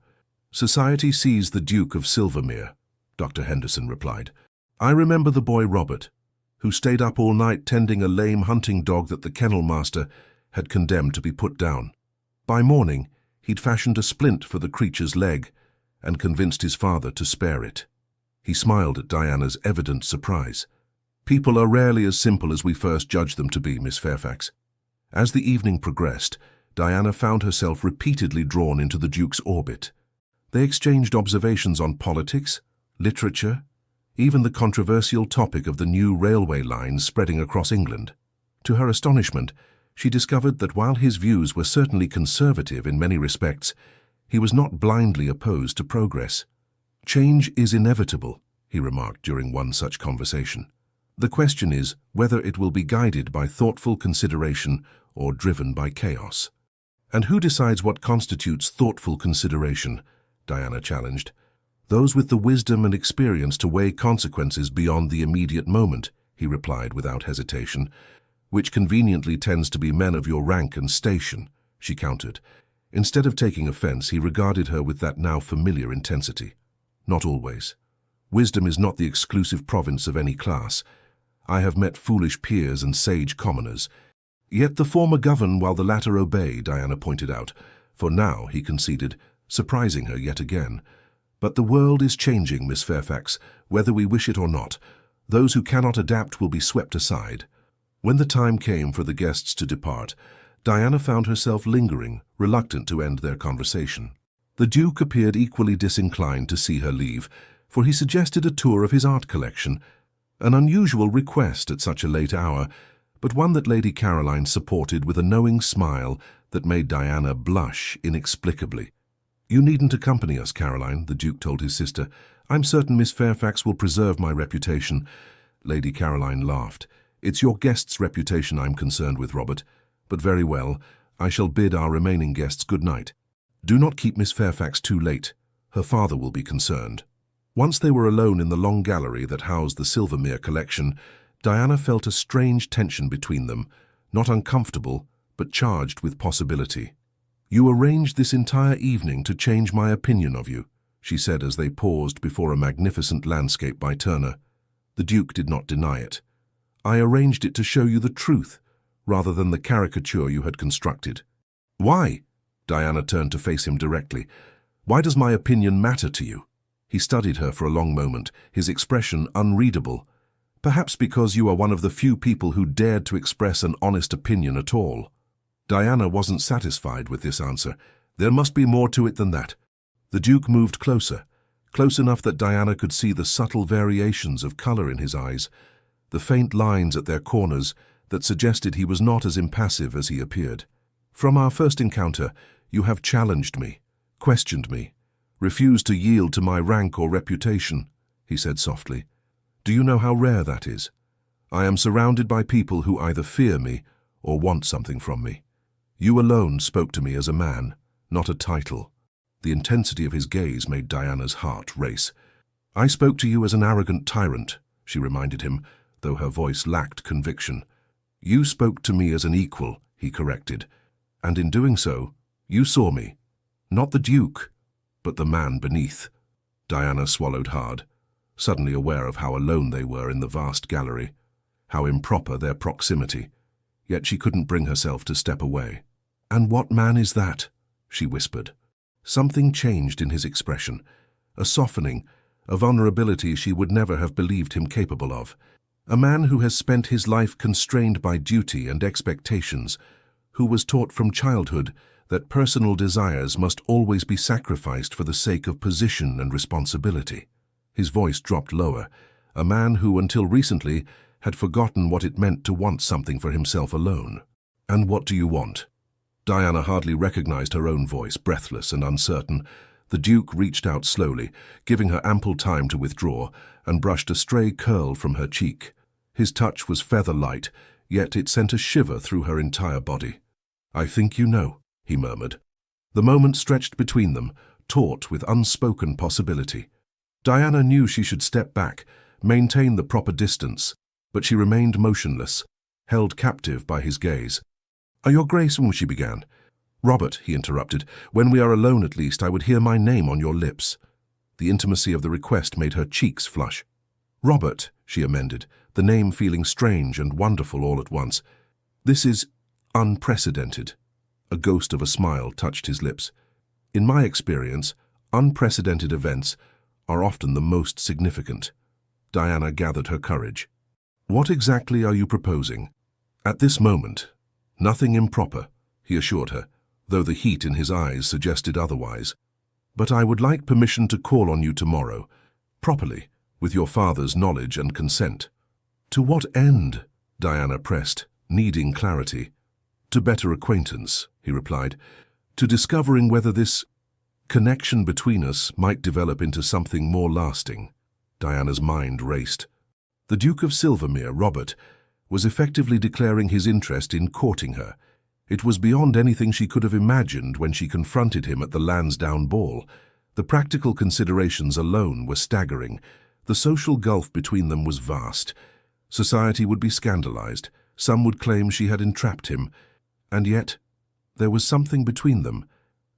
Society sees the Duke of Silvermere, Dr. Henderson replied. I remember the boy Robert, who stayed up all night tending a lame hunting dog that the kennel master had condemned to be put down. By morning, he'd fashioned a splint for the creature's leg and convinced his father to spare it. He smiled at Diana's evident surprise. People are rarely as simple as we first judge them to be, Miss Fairfax. As the evening progressed, Diana found herself repeatedly drawn into the Duke's orbit. They exchanged observations on politics, literature, even the controversial topic of the new railway lines spreading across England. To her astonishment, she discovered that while his views were certainly conservative in many respects, he was not blindly opposed to progress. Change is inevitable, he remarked during one such conversation. The question is whether it will be guided by thoughtful consideration or driven by chaos. And who decides what constitutes thoughtful consideration? Diana challenged. Those with the wisdom and experience to weigh consequences beyond the immediate moment, he replied without hesitation. Which conveniently tends to be men of your rank and station, she countered. Instead of taking offense, he regarded her with that now familiar intensity. Not always. Wisdom is not the exclusive province of any class. I have met foolish peers and sage commoners. Yet the former govern while the latter obey, Diana pointed out. For now, he conceded, surprising her yet again. But the world is changing, Miss Fairfax, whether we wish it or not. Those who cannot adapt will be swept aside. When the time came for the guests to depart, Diana found herself lingering, reluctant to end their conversation. The Duke appeared equally disinclined to see her leave, for he suggested a tour of his art collection, an unusual request at such a late hour, but one that Lady Caroline supported with a knowing smile that made Diana blush inexplicably. You needn't accompany us, Caroline, the Duke told his sister. I'm certain Miss Fairfax will preserve my reputation. Lady Caroline laughed. It's your guest's reputation I'm concerned with, Robert. But very well, I shall bid our remaining guests good night. Do not keep Miss Fairfax too late. Her father will be concerned. Once they were alone in the long gallery that housed the Silvermere collection, Diana felt a strange tension between them, not uncomfortable, but charged with possibility. You arranged this entire evening to change my opinion of you, she said as they paused before a magnificent landscape by Turner. The Duke did not deny it. I arranged it to show you the truth, rather than the caricature you had constructed. Why? Diana turned to face him directly. Why does my opinion matter to you? He studied her for a long moment, his expression unreadable. Perhaps because you are one of the few people who dared to express an honest opinion at all. Diana wasn't satisfied with this answer. There must be more to it than that. The Duke moved closer, close enough that Diana could see the subtle variations of color in his eyes, the faint lines at their corners that suggested he was not as impassive as he appeared. From our first encounter, you have challenged me, questioned me, refused to yield to my rank or reputation, he said softly. Do you know how rare that is? I am surrounded by people who either fear me or want something from me. You alone spoke to me as a man, not a title. The intensity of his gaze made Diana's heart race. I spoke to you as an arrogant tyrant, she reminded him, though her voice lacked conviction. You spoke to me as an equal, he corrected, and in doing so, you saw me, not the Duke, but the man beneath. Diana swallowed hard, suddenly aware of how alone they were in the vast gallery, how improper their proximity, yet she couldn't bring herself to step away. And what man is that? She whispered. Something changed in his expression, a softening, a vulnerability she would never have believed him capable of. A man who has spent his life constrained by duty and expectations, who was taught from childhood that personal desires must always be sacrificed for the sake of position and responsibility. His voice dropped lower, a man who until recently had forgotten what it meant to want something for himself alone. And what do you want? Diana hardly recognized her own voice, breathless and uncertain. The Duke reached out slowly, giving her ample time to withdraw, and brushed a stray curl from her cheek. His touch was feather-light, yet it sent a shiver through her entire body. I think you know, he murmured. The moment stretched between them, taut with unspoken possibility. Diana knew she should step back, maintain the proper distance, but she remained motionless, held captive by his gaze. Your Grace, she began. Robert, he interrupted, when we are alone at least I would hear my name on your lips. The intimacy of the request made her cheeks flush. Robert, she amended, the name feeling strange and wonderful all at once. This is unprecedented. A ghost of a smile touched his lips. In my experience, unprecedented events are often the most significant. Diana gathered her courage. What exactly are you proposing? At this moment, nothing improper, he assured her, though the heat in his eyes suggested otherwise. But I would like permission to call on you tomorrow, properly, with your father's knowledge and consent. To what end? Diana pressed, needing clarity. To better acquaintance, he replied, to discovering whether this connection between us might develop into something more lasting. Diana's mind raced. The Duke of Silvermere, Robert, was effectively declaring his interest in courting her. It was beyond anything she could have imagined when she confronted him at the Lansdowne ball. The practical considerations alone were staggering. The social gulf between them was vast. Society would be scandalized. Some would claim she had entrapped him. And yet, there was something between them,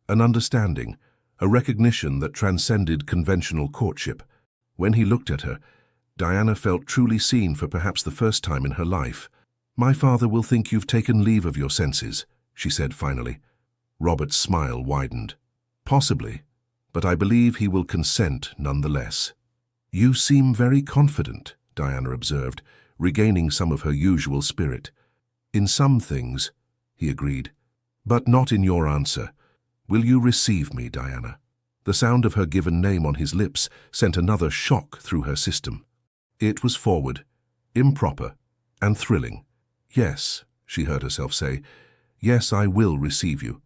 an understanding, a recognition that transcended conventional courtship. When he looked at her, Diana felt truly seen for perhaps the first time in her life. "My father will think you've taken leave of your senses," she said finally. Robert's smile widened. "Possibly, but I believe he will consent nonetheless." "You seem very confident," Diana observed, regaining some of her usual spirit. "In some things," he agreed, "but not in your answer. Will you receive me, Diana?" The sound of her given name on his lips sent another shock through her system. It was forward, improper, and thrilling. "Yes," she heard herself say, "yes, I will receive you."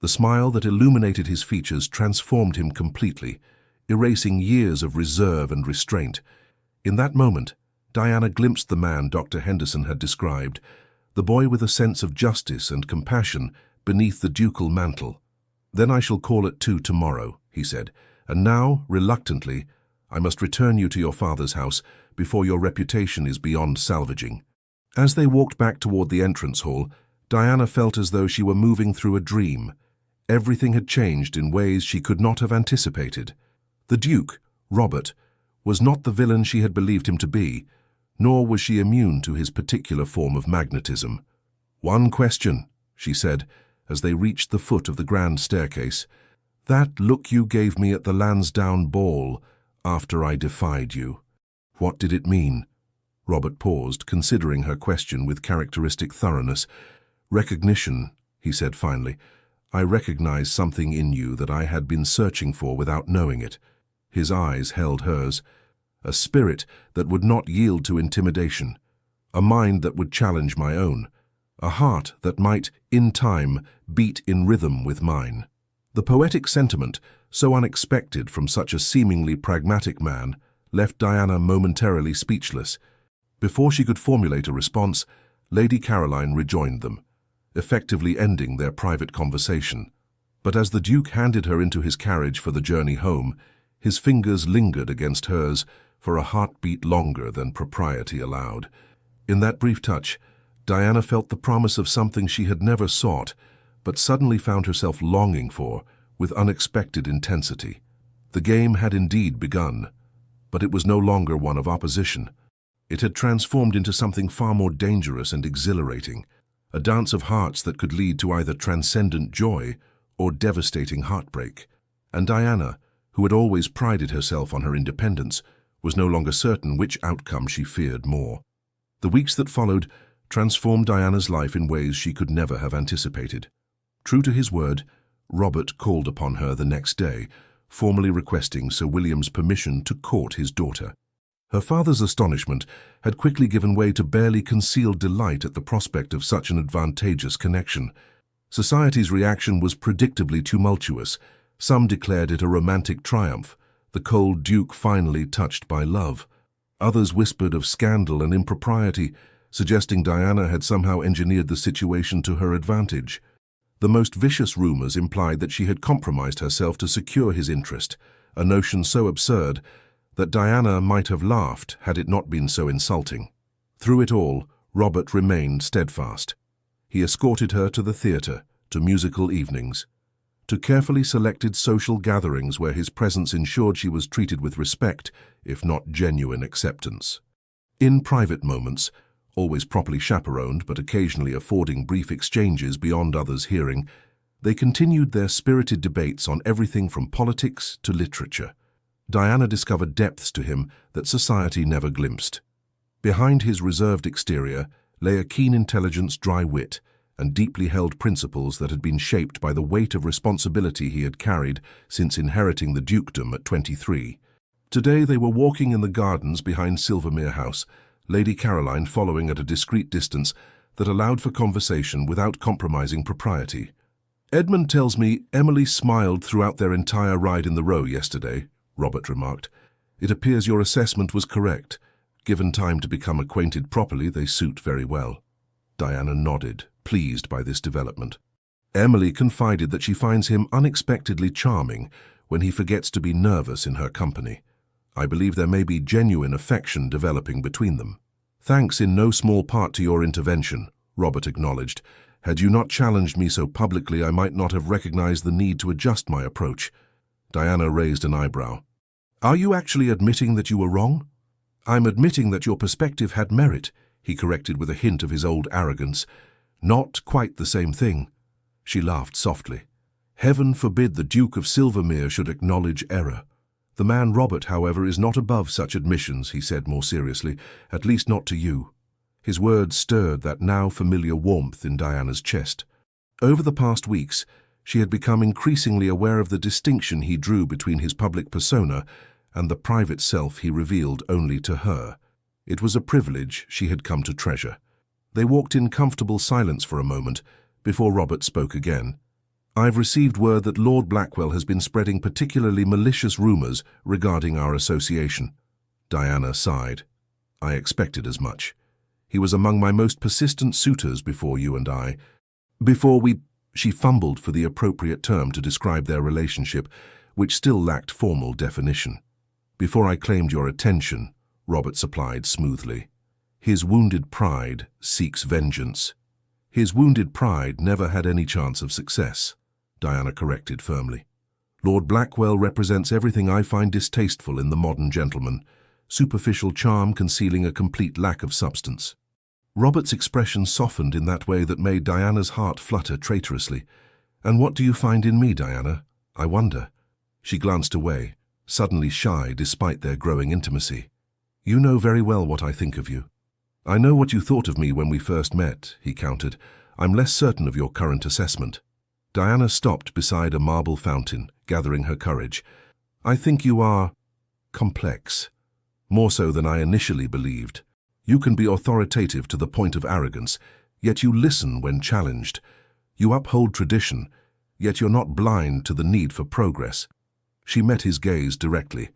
The smile that illuminated his features transformed him completely, erasing years of reserve and restraint. In that moment, Diana glimpsed the man Dr. Henderson had described, the boy with a sense of justice and compassion beneath the ducal mantle. "Then I shall call at 2 tomorrow," he said, "and now, reluctantly, I must return you to your father's house before your reputation is beyond salvaging." As they walked back toward the entrance hall, Diana felt as though she were moving through a dream. Everything had changed in ways she could not have anticipated. The Duke, Robert, was not the villain she had believed him to be, nor was she immune to his particular form of magnetism. "One question," she said, as they reached the foot of the grand staircase. "That look you gave me at the Lansdowne ball after I defied you. What did it mean?" Robert paused, considering her question with characteristic thoroughness. "Recognition," he said finally. "I recognize something in you that I had been searching for without knowing it." His eyes held hers. A spirit that would not yield to intimidation. A mind that would challenge my own. A heart that might, in time, beat in rhythm with mine. The poetic sentiment, so unexpected from such a seemingly pragmatic man, left Diana momentarily speechless. Before she could formulate a response, Lady Caroline rejoined them, effectively ending their private conversation. But as the Duke handed her into his carriage for the journey home, his fingers lingered against hers for a heartbeat longer than propriety allowed. In that brief touch, Diana felt the promise of something she had never sought, but suddenly found herself longing for with unexpected intensity. The game had indeed begun, but it was no longer one of opposition. It had transformed into something far more dangerous and exhilarating, a dance of hearts that could lead to either transcendent joy or devastating heartbreak. And Diana, who had always prided herself on her independence, was no longer certain which outcome she feared more. The weeks that followed transformed Diana's life in ways she could never have anticipated. True to his word, Robert called upon her the next day, formally requesting Sir William's permission to court his daughter. Her father's astonishment had quickly given way to barely concealed delight at the prospect of such an advantageous connection. Society's reaction was predictably tumultuous. Some declared it a romantic triumph, the cold Duke finally touched by love. Others whispered of scandal and impropriety, suggesting Diana had somehow engineered the situation to her advantage. The most vicious rumors implied that she had compromised herself to secure his interest, a notion so absurd that Diana might have laughed had it not been so insulting. Through it all, Robert remained steadfast. He escorted her to the theatre, to musical evenings, to carefully selected social gatherings where his presence ensured she was treated with respect, if not genuine acceptance. In private moments, always properly chaperoned but occasionally affording brief exchanges beyond others' hearing, they continued their spirited debates on everything from politics to literature. Diana discovered depths to him that society never glimpsed. Behind his reserved exterior lay a keen intelligence, dry wit, and deeply held principles that had been shaped by the weight of responsibility he had carried since inheriting the dukedom at 23. Today they were walking in the gardens behind Silvermere House, Lady Caroline following at a discreet distance that allowed for conversation without compromising propriety. Edmund tells me Emily smiled throughout their entire ride in the Row yesterday, Robert remarked. It appears your assessment was correct. Given time to become acquainted properly, they suit very well. Diana nodded, pleased by this development. Emily confided that she finds him unexpectedly charming when he forgets to be nervous in her company. I believe there may be genuine affection developing between them. Thanks in no small part to your intervention, Robert acknowledged. Had you not challenged me so publicly, I might not have recognized the need to adjust my approach. Diana raised an eyebrow. Are you actually admitting that you were wrong? I'm admitting that your perspective had merit, he corrected with a hint of his old arrogance. Not quite the same thing. She laughed softly. Heaven forbid the Duke of Silvermere should acknowledge error. The man Robert, however, is not above such admissions, he said more seriously, at least not to you. His words stirred that now familiar warmth in Diana's chest. Over the past weeks, she had become increasingly aware of the distinction he drew between his public persona and the private self he revealed only to her. It was a privilege she had come to treasure. They walked in comfortable silence for a moment before Robert spoke again. I've received word that Lord Blackwell has been spreading particularly malicious rumors regarding our association. Diana sighed. I expected as much. He was among my most persistent suitors before you and I. She fumbled for the appropriate term to describe their relationship, which still lacked formal definition. Before I claimed your attention, Robert supplied smoothly. His wounded pride seeks vengeance. His wounded pride never had any chance of success, Diana corrected firmly. Lord Blackwell represents everything I find distasteful in the modern gentleman, superficial charm concealing a complete lack of substance. Robert's expression softened in that way that made Diana's heart flutter traitorously. And what do you find in me, Diana? I wonder. She glanced away, suddenly shy despite their growing intimacy. You know very well what I think of you. I know what you thought of me when we first met, he countered. I'm less certain of your current assessment. Diana stopped beside a marble fountain, gathering her courage. I think you are complex, more so than I initially believed. You can be authoritative to the point of arrogance, yet you listen when challenged. You uphold tradition, yet you're not blind to the need for progress. She met his gaze directly.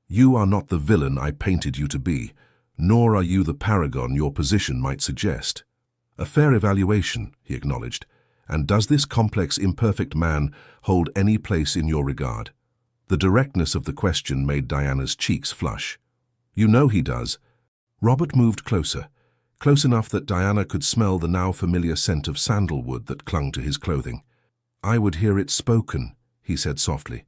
You are not the villain I painted you to be, nor are you the paragon your position might suggest. A fair evaluation, he acknowledged. And does this complex, imperfect man hold any place in your regard? The directness of the question made Diana's cheeks flush. You know he does. Robert moved closer, close enough that Diana could smell the now familiar scent of sandalwood that clung to his clothing. I would hear it spoken, he said softly.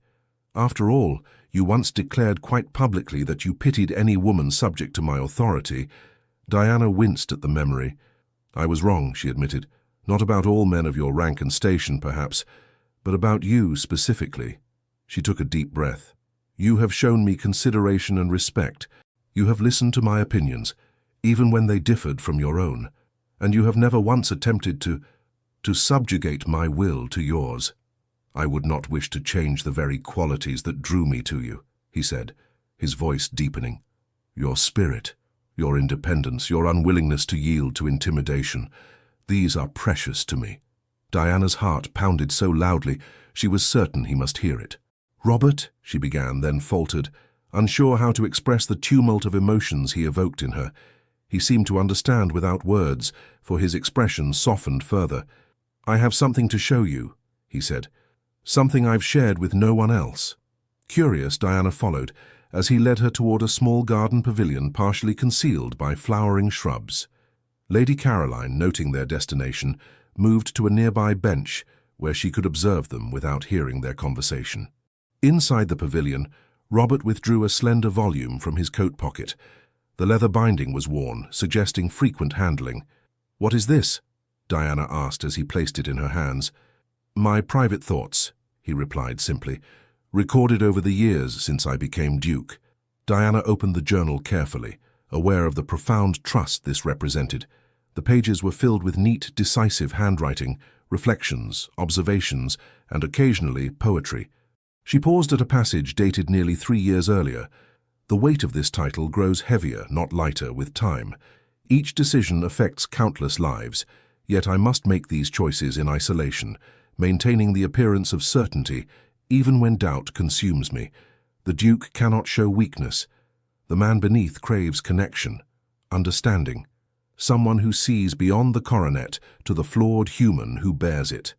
After all, you once declared quite publicly that you pitied any woman subject to my authority. Diana winced at the memory. I was wrong, she admitted. Not about all men of your rank and station, perhaps, but about you specifically. She took a deep breath. You have shown me consideration and respect. You have listened to my opinions, even when they differed from your own, and you have never once attempted to subjugate my will to yours. I would not wish to change the very qualities that drew me to you, he said, his voice deepening. Your spirit, your independence, your unwillingness to yield to intimidation, these are precious to me. Diana's heart pounded so loudly she was certain he must hear it. Robert, she began, then faltered, unsure how to express the tumult of emotions he evoked in her. He seemed to understand without words, for his expression softened further. I have something to show you, he said. Something I've shared with no one else. Curious, Diana followed, as he led her toward a small garden pavilion partially concealed by flowering shrubs. Lady Caroline, noting their destination, moved to a nearby bench where she could observe them without hearing their conversation. Inside the pavilion, Robert withdrew a slender volume from his coat pocket. The leather binding was worn, suggesting frequent handling. What is this? Diana asked as he placed it in her hands. My private thoughts, he replied simply, recorded over the years since I became Duke. Diana opened the journal carefully, aware of the profound trust this represented. The pages were filled with neat, decisive handwriting, reflections, observations, and occasionally poetry. She paused at a passage dated nearly 3 years earlier. The weight of this title grows heavier, not lighter, with time. Each decision affects countless lives, yet I must make these choices in isolation, maintaining the appearance of certainty, even when doubt consumes me. The Duke cannot show weakness. The man beneath craves connection, understanding, someone who sees beyond the coronet to the flawed human who bears it.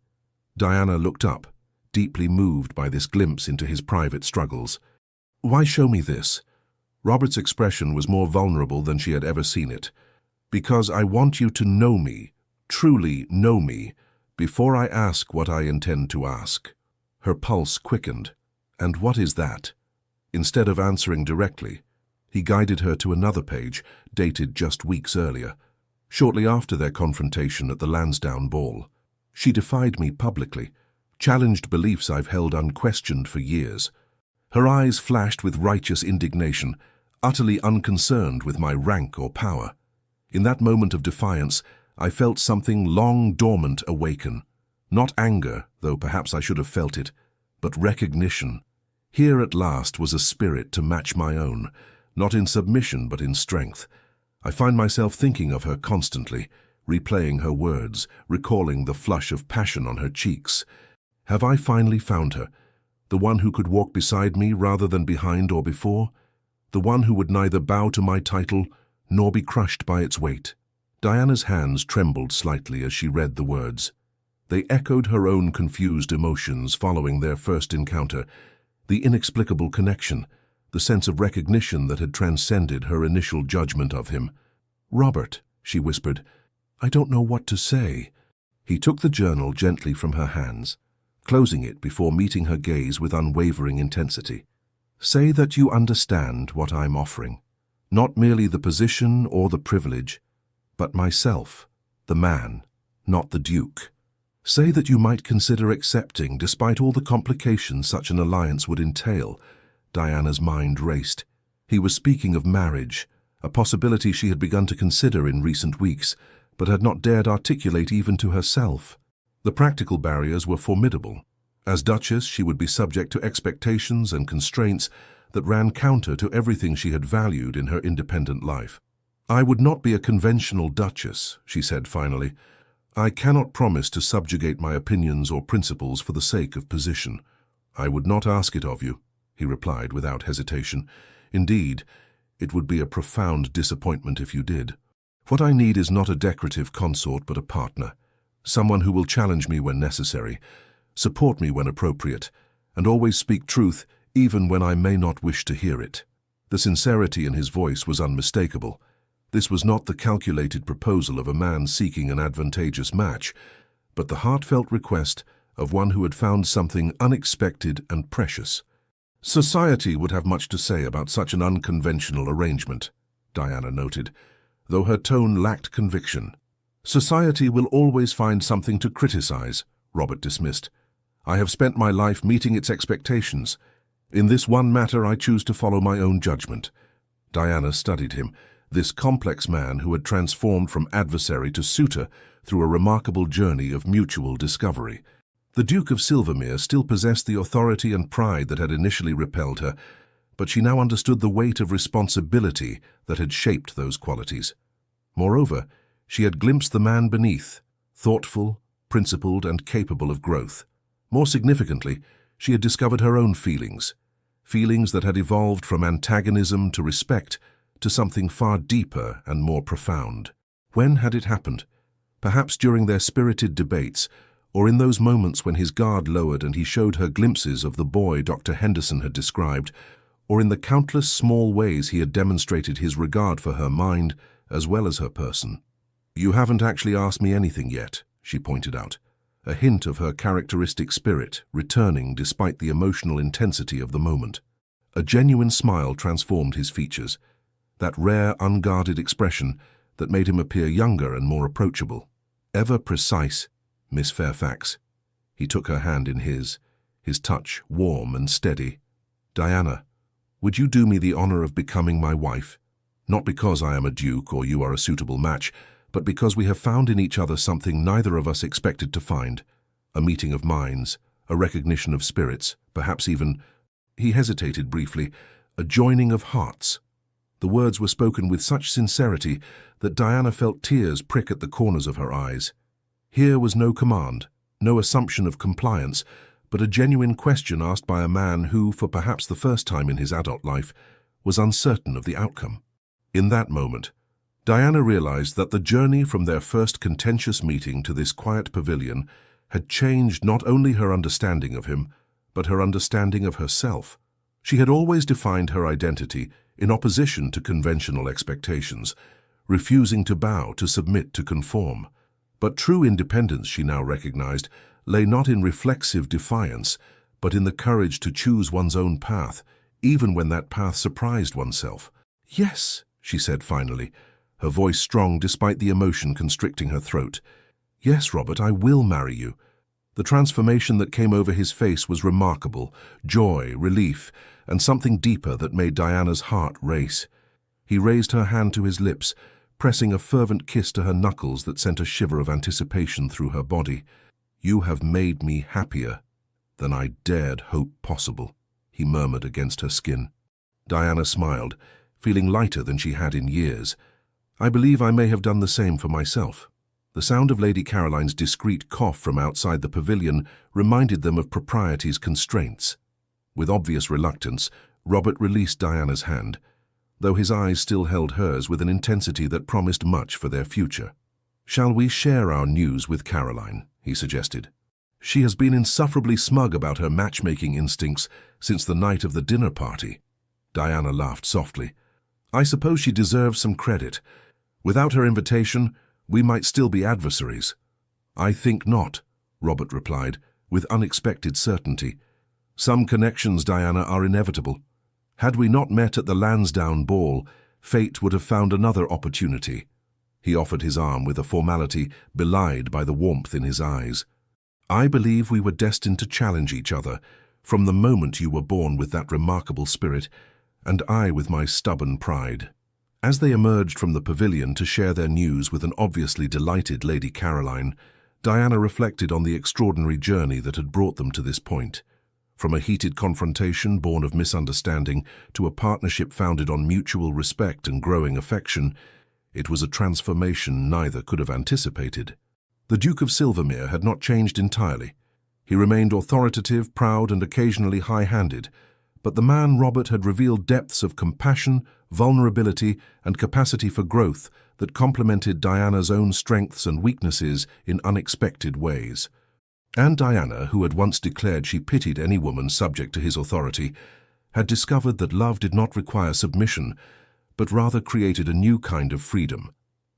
Diana looked up, deeply moved by this glimpse into his private struggles. "Why show me this?" Robert's expression was more vulnerable than she had ever seen it. "Because I want you to know me, truly know me, before I ask what I intend to ask." Her pulse quickened. "And what is that?" Instead of answering directly, he guided her to another page, dated just weeks earlier, shortly after their confrontation at the Lansdowne ball. "She defied me publicly, challenged beliefs I've held unquestioned for years." Her eyes flashed with righteous indignation, utterly unconcerned with my rank or power. In that moment of defiance, I felt something long dormant awaken. Not anger, though perhaps I should have felt it, but recognition. Here at last was a spirit to match my own, not in submission but in strength. I find myself thinking of her constantly, replaying her words, recalling the flush of passion on her cheeks. Have I finally found her? The one who could walk beside me rather than behind or before? The one who would neither bow to my title nor be crushed by its weight? Diana's hands trembled slightly as she read the words. They echoed her own confused emotions following their first encounter, the inexplicable connection, the sense of recognition that had transcended her initial judgment of him. "Robert," she whispered, "I don't know what to say." He took the journal gently from her hands, closing it before meeting her gaze with unwavering intensity. "Say that you understand what I'm offering, not merely the position or the privilege, but myself, the man, not the Duke. Say that you might consider accepting despite all the complications such an alliance would entail." Diana's mind raced. He was speaking of marriage, a possibility she had begun to consider in recent weeks, but had not dared articulate even to herself. The practical barriers were formidable. As Duchess, she would be subject to expectations and constraints that ran counter to everything she had valued in her independent life. "I would not be a conventional Duchess," she said finally. "I cannot promise to subjugate my opinions or principles for the sake of position." "I would not ask it of you," he replied without hesitation. "Indeed, it would be a profound disappointment if you did. What I need is not a decorative consort but a partner, someone who will challenge me when necessary, support me when appropriate, and always speak truth even when I may not wish to hear it." The sincerity in his voice was unmistakable. This was not the calculated proposal of a man seeking an advantageous match, but the heartfelt request of one who had found something unexpected and precious. "Society would have much to say about such an unconventional arrangement," Diana noted, though her tone lacked conviction. "Society will always find something to criticize," Robert dismissed. "I have spent my life meeting its expectations. In this one matter I choose to follow my own judgment." Diana studied him, this complex man who had transformed from adversary to suitor through a remarkable journey of mutual discovery. The Duke of Silvermere still possessed the authority and pride that had initially repelled her, but she now understood the weight of responsibility that had shaped those qualities. Moreover, she had glimpsed the man beneath, thoughtful, principled, and capable of growth. More significantly, she had discovered her own feelings that had evolved from antagonism to respect to something far deeper and more profound. When had it happened? Perhaps during their spirited debates, or in those moments when his guard lowered and he showed her glimpses of the boy Dr. Henderson had described, or in the countless small ways he had demonstrated his regard for her mind as well as her person. "You haven't actually asked me anything yet," she pointed out, a hint of her characteristic spirit returning despite the emotional intensity of the moment. A genuine smile transformed his features, that rare, unguarded expression that made him appear younger and more approachable. "Ever precise, Miss Fairfax." He took her hand in his touch warm and steady. "Diana, would you do me the honor of becoming my wife? Not because I am a duke or you are a suitable match, but because we have found in each other something neither of us expected to find. A meeting of minds, a recognition of spirits, perhaps even," he hesitated briefly, "a joining of hearts." The words were spoken with such sincerity that Diana felt tears prick at the corners of her eyes. Here was no command, No assumption of compliance, but a genuine question asked by a man who, for perhaps the first time in his adult life, was uncertain of the outcome. In that moment, Diana realized that the journey from their first contentious meeting to this quiet pavilion had changed not only her understanding of him, but her understanding of herself. She had always defined her identity in opposition to conventional expectations, refusing to bow, to submit, to conform. But true independence, she now recognized, lay not in reflexive defiance, but in the courage to choose one's own path, even when that path surprised oneself. "Yes," she said finally, her voice strong despite the emotion constricting her throat. "Yes, Robert, I will marry you." The transformation that came over his face was remarkable: joy, relief, and something deeper that made Diana's heart race. He raised her hand to his lips, pressing a fervent kiss to her knuckles that sent a shiver of anticipation through her body. "You have made me happier than I dared hope possible," he murmured against her skin. Diana smiled, feeling lighter than she had in years. "I believe I may have done the same for myself." The sound of Lady Caroline's discreet cough from outside the pavilion reminded them of propriety's constraints. With obvious reluctance, Robert released Diana's hand, though his eyes still held hers with an intensity that promised much for their future. "Shall we share our news with Caroline?" he suggested. "She has been insufferably smug about her matchmaking instincts since the night of the dinner party." Diana laughed softly. "I suppose she deserves some credit. Without her invitation, we might still be adversaries." "I think not," Robert replied, with unexpected certainty. "Some connections, Diana, are inevitable. Had we not met at the Lansdowne ball, fate would have found another opportunity." He offered his arm with a formality belied by the warmth in his eyes. "I believe we were destined to challenge each other, from the moment you were born with that remarkable spirit, and I with my stubborn pride." As they emerged from the pavilion to share their news with an obviously delighted Lady Caroline, Diana reflected on the extraordinary journey that had brought them to this point. From a heated confrontation born of misunderstanding to a partnership founded on mutual respect and growing affection, it was a transformation neither could have anticipated. The Duke of Silvermere had not changed entirely. He remained authoritative, proud, and occasionally high-handed, but the man Robert had revealed depths of compassion, vulnerability, and capacity for growth that complemented Diana's own strengths and weaknesses in unexpected ways. And Diana, who had once declared she pitied any woman subject to his authority, had discovered that love did not require submission, but rather created a new kind of freedom,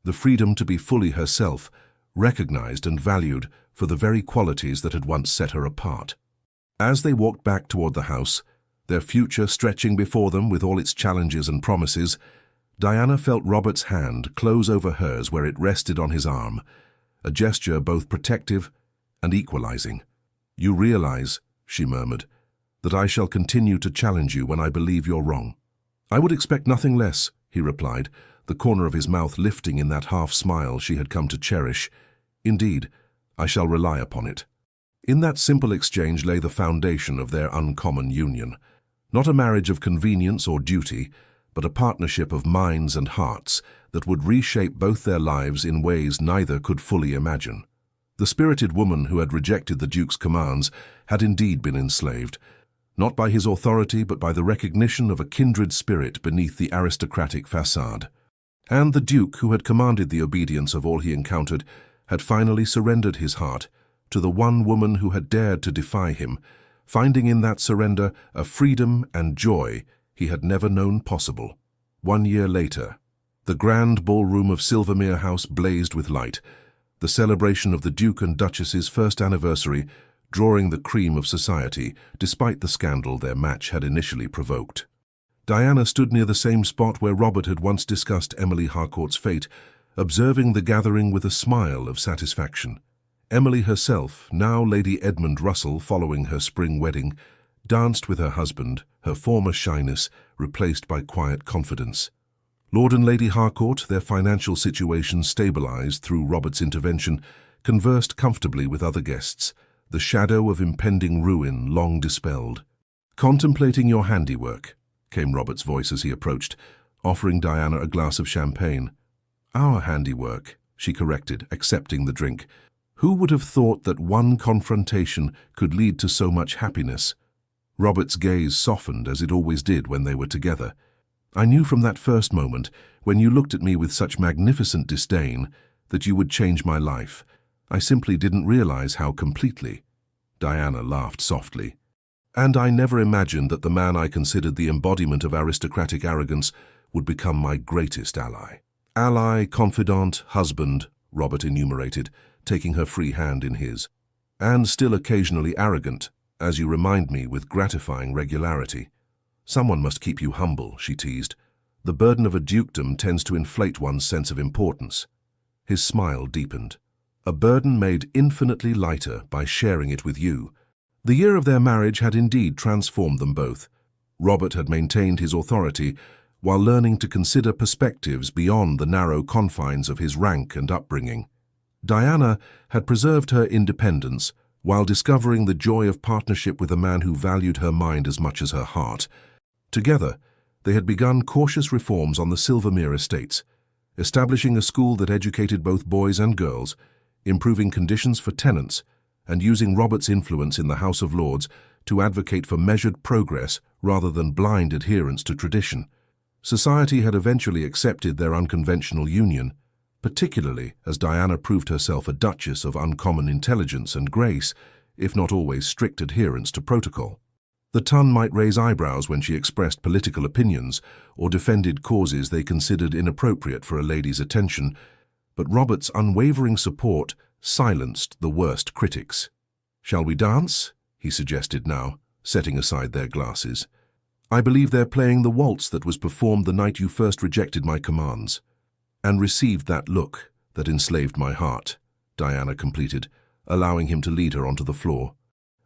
the freedom to be fully herself, recognized and valued for the very qualities that had once set her apart. As they walked back toward the house, their future stretching before them with all its challenges and promises, Diana felt Robert's hand close over hers where it rested on his arm, a gesture both protective and equalizing. "You realize," she murmured, "that I shall continue to challenge you when I believe you're wrong." "I would expect nothing less," he replied, the corner of his mouth lifting in that half-smile she had come to cherish. "Indeed, I shall rely upon it." In that simple exchange lay the foundation of their uncommon union. Not a marriage of convenience or duty, but a partnership of minds and hearts that would reshape both their lives in ways neither could fully imagine. The spirited woman who had rejected the Duke's commands had indeed been enslaved, not by his authority but by the recognition of a kindred spirit beneath the aristocratic facade. And the Duke, who had commanded the obedience of all he encountered, had finally surrendered his heart to the one woman who had dared to defy him, finding in that surrender a freedom and joy he had never known possible. 1 year later, the grand ballroom of Silvermere House blazed with light, the celebration of the Duke and Duchess's first anniversary drawing the cream of society, despite the scandal their match had initially provoked. Diana stood near the same spot where Robert had once discussed Emily Harcourt's fate, observing the gathering with a smile of satisfaction. Emily herself, now Lady Edmund Russell following her spring wedding, danced with her husband, her former shyness replaced by quiet confidence. Lord and Lady Harcourt, their financial situation stabilized through Robert's intervention, conversed comfortably with other guests, the shadow of impending ruin long dispelled. "Contemplating your handiwork," came Robert's voice as he approached, offering Diana a glass of champagne. "Our handiwork," she corrected, accepting the drink. Who would have thought that one confrontation could lead to so much happiness? Robert's gaze softened as it always did when they were together. I knew from that first moment, when you looked at me with such magnificent disdain, that you would change my life. I simply didn't realize how completely. Diana laughed softly. And I never imagined that the man I considered the embodiment of aristocratic arrogance would become my greatest ally. Ally, confidant, husband, Robert enumerated, taking her free hand in his. And still occasionally arrogant, as you remind me with gratifying regularity. Someone must keep you humble, she teased. The burden of a dukedom tends to inflate one's sense of importance. His smile deepened. A burden made infinitely lighter by sharing it with you. The year of their marriage had indeed transformed them both. Robert had maintained his authority while learning to consider perspectives beyond the narrow confines of his rank and upbringing. Diana had preserved her independence while discovering the joy of partnership with a man who valued her mind as much as her heart. Together, they had begun cautious reforms on the Silvermere estates, establishing a school that educated both boys and girls, improving conditions for tenants, and using Robert's influence in the House of Lords to advocate for measured progress rather than blind adherence to tradition. Society had eventually accepted their unconventional union, particularly as Diana proved herself a duchess of uncommon intelligence and grace, if not always strict adherence to protocol. The ton might raise eyebrows when she expressed political opinions or defended causes they considered inappropriate for a lady's attention, but Robert's unwavering support silenced the worst critics. "Shall we dance?" he suggested now, setting aside their glasses. "I believe they're playing the waltz that was performed the night you first rejected my commands." "And received that look that enslaved my heart," Diana completed, allowing him to lead her onto the floor.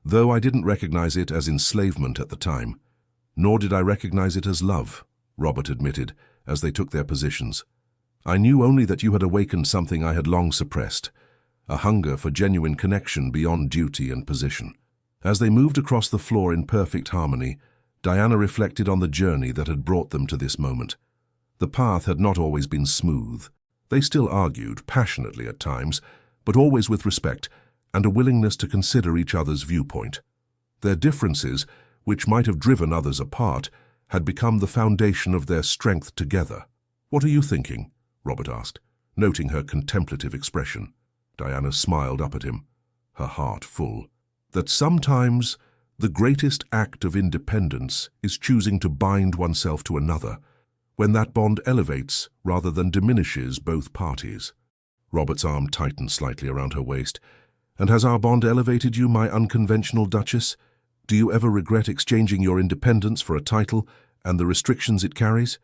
"Though I didn't recognize it as enslavement at the time, nor did I recognize it as love," Robert admitted, as they took their positions. "I knew only that you had awakened something I had long suppressed, a hunger for genuine connection beyond duty and position." As they moved across the floor in perfect harmony, Diana reflected on the journey that had brought them to this moment. The path had not always been smooth. They still argued, passionately at times, but always with respect and a willingness to consider each other's viewpoint. Their differences, which might have driven others apart, had become the foundation of their strength together. "What are you thinking?" Robert asked, noting her contemplative expression. Diana smiled up at him, her heart full. "That sometimes the greatest act of independence is choosing to bind oneself to another, when that bond elevates rather than diminishes both parties." Robert's arm tightened slightly around her waist. "And has our bond elevated you, my unconventional duchess? Do you ever regret exchanging your independence for a title and the restrictions it carries?"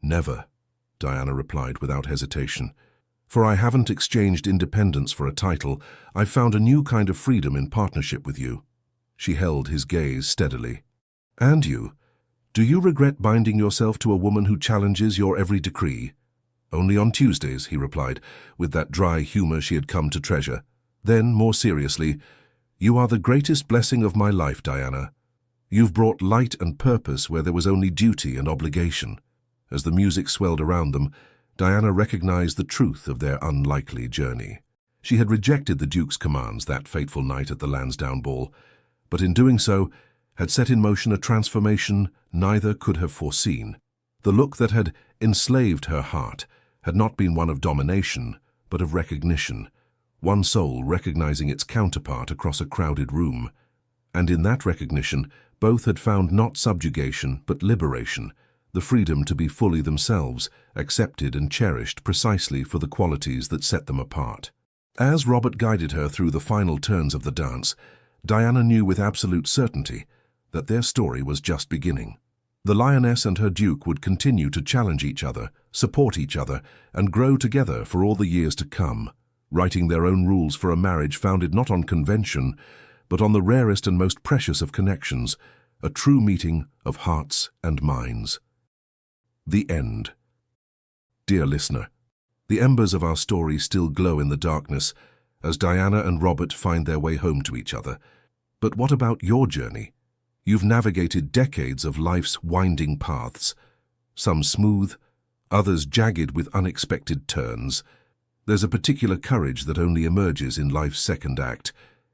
"Never," Diana replied without hesitation. "For I haven't exchanged independence for a title. I've found a new kind of freedom in partnership with you." She held his gaze steadily. "And you? Do you regret binding yourself to a woman who challenges your every decree?" "Only on Tuesdays," he replied, with that dry humor she had come to treasure. Then, more seriously, "You are the greatest blessing of my life, Diana. You've brought light and purpose where there was only duty and obligation." As the music swelled around them, Diana recognized the truth of their unlikely journey. She had rejected the Duke's commands that fateful night at the Lansdowne ball, but in doing so, had set in motion a transformation neither could have foreseen. The look that had enslaved her heart had not been one of domination, but of recognition, one soul recognizing its counterpart across a crowded room. And in that recognition, both had found not subjugation, but liberation, the freedom to be fully themselves, accepted and cherished precisely for the qualities that set them apart. As Robert guided her through the final turns of the dance, Diana knew with absolute certainty that their story was just beginning. The lioness and her duke would continue to challenge each other, support each other, and grow together for all the years to come, writing their own rules for a marriage founded not on convention, but on the rarest and most precious of connections, a true meeting of hearts and minds. The end. Dear listener, the embers of our story still glow in the darkness as Diana and Robert find their way home to each other. But what about your journey? You've navigated decades of life's winding paths, some smooth, others jagged with unexpected turns. There's a particular courage that only emerges in life's second act.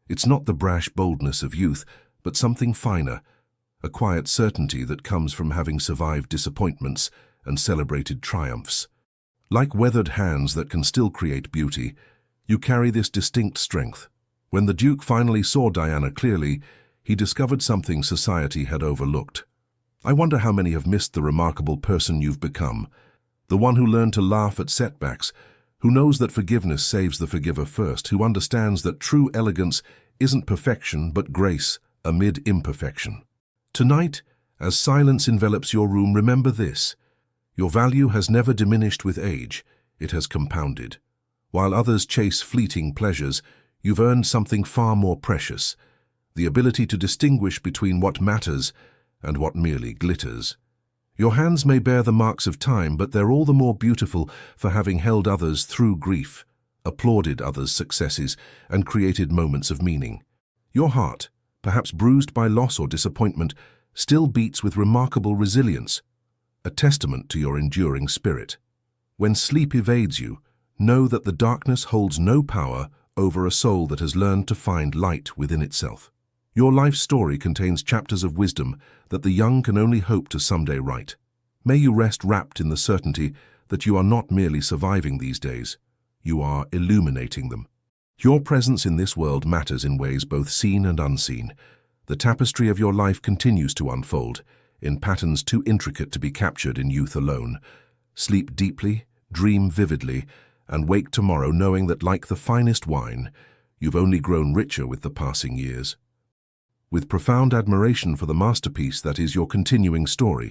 It's not the brash boldness of youth, but something finer, a quiet certainty that comes from having survived disappointments and celebrated triumphs. Like weathered hands that can still create beauty, you carry this distinct strength. When the Duke finally saw Diana clearly, he discovered something society had overlooked. I wonder how many have missed the remarkable person you've become, the one who learned to laugh at setbacks, who knows that forgiveness saves the forgiver first, who understands that true elegance isn't perfection but grace amid imperfection. Tonight, as silence envelops your room, remember this. Your value has never diminished with age, it has compounded. While others chase fleeting pleasures, you've earned something far more precious, the ability to distinguish between what matters and what merely glitters. Your hands may bear the marks of time, but they're all the more beautiful for having held others through grief, applauded others' successes, and created moments of meaning. Your heart, perhaps bruised by loss or disappointment, still beats with remarkable resilience, a testament to your enduring spirit. When sleep evades you, know that the darkness holds no power over a soul that has learned to find light within itself. Your life story contains chapters of wisdom that the young can only hope to someday write. May you rest wrapped in the certainty that you are not merely surviving these days, you are illuminating them. Your presence in this world matters in ways both seen and unseen. The tapestry of your life continues to unfold, in patterns too intricate to be captured in youth alone. Sleep deeply, dream vividly, and wake tomorrow knowing that, like the finest wine, you've only grown richer with the passing years. With profound admiration for the masterpiece that is your continuing story,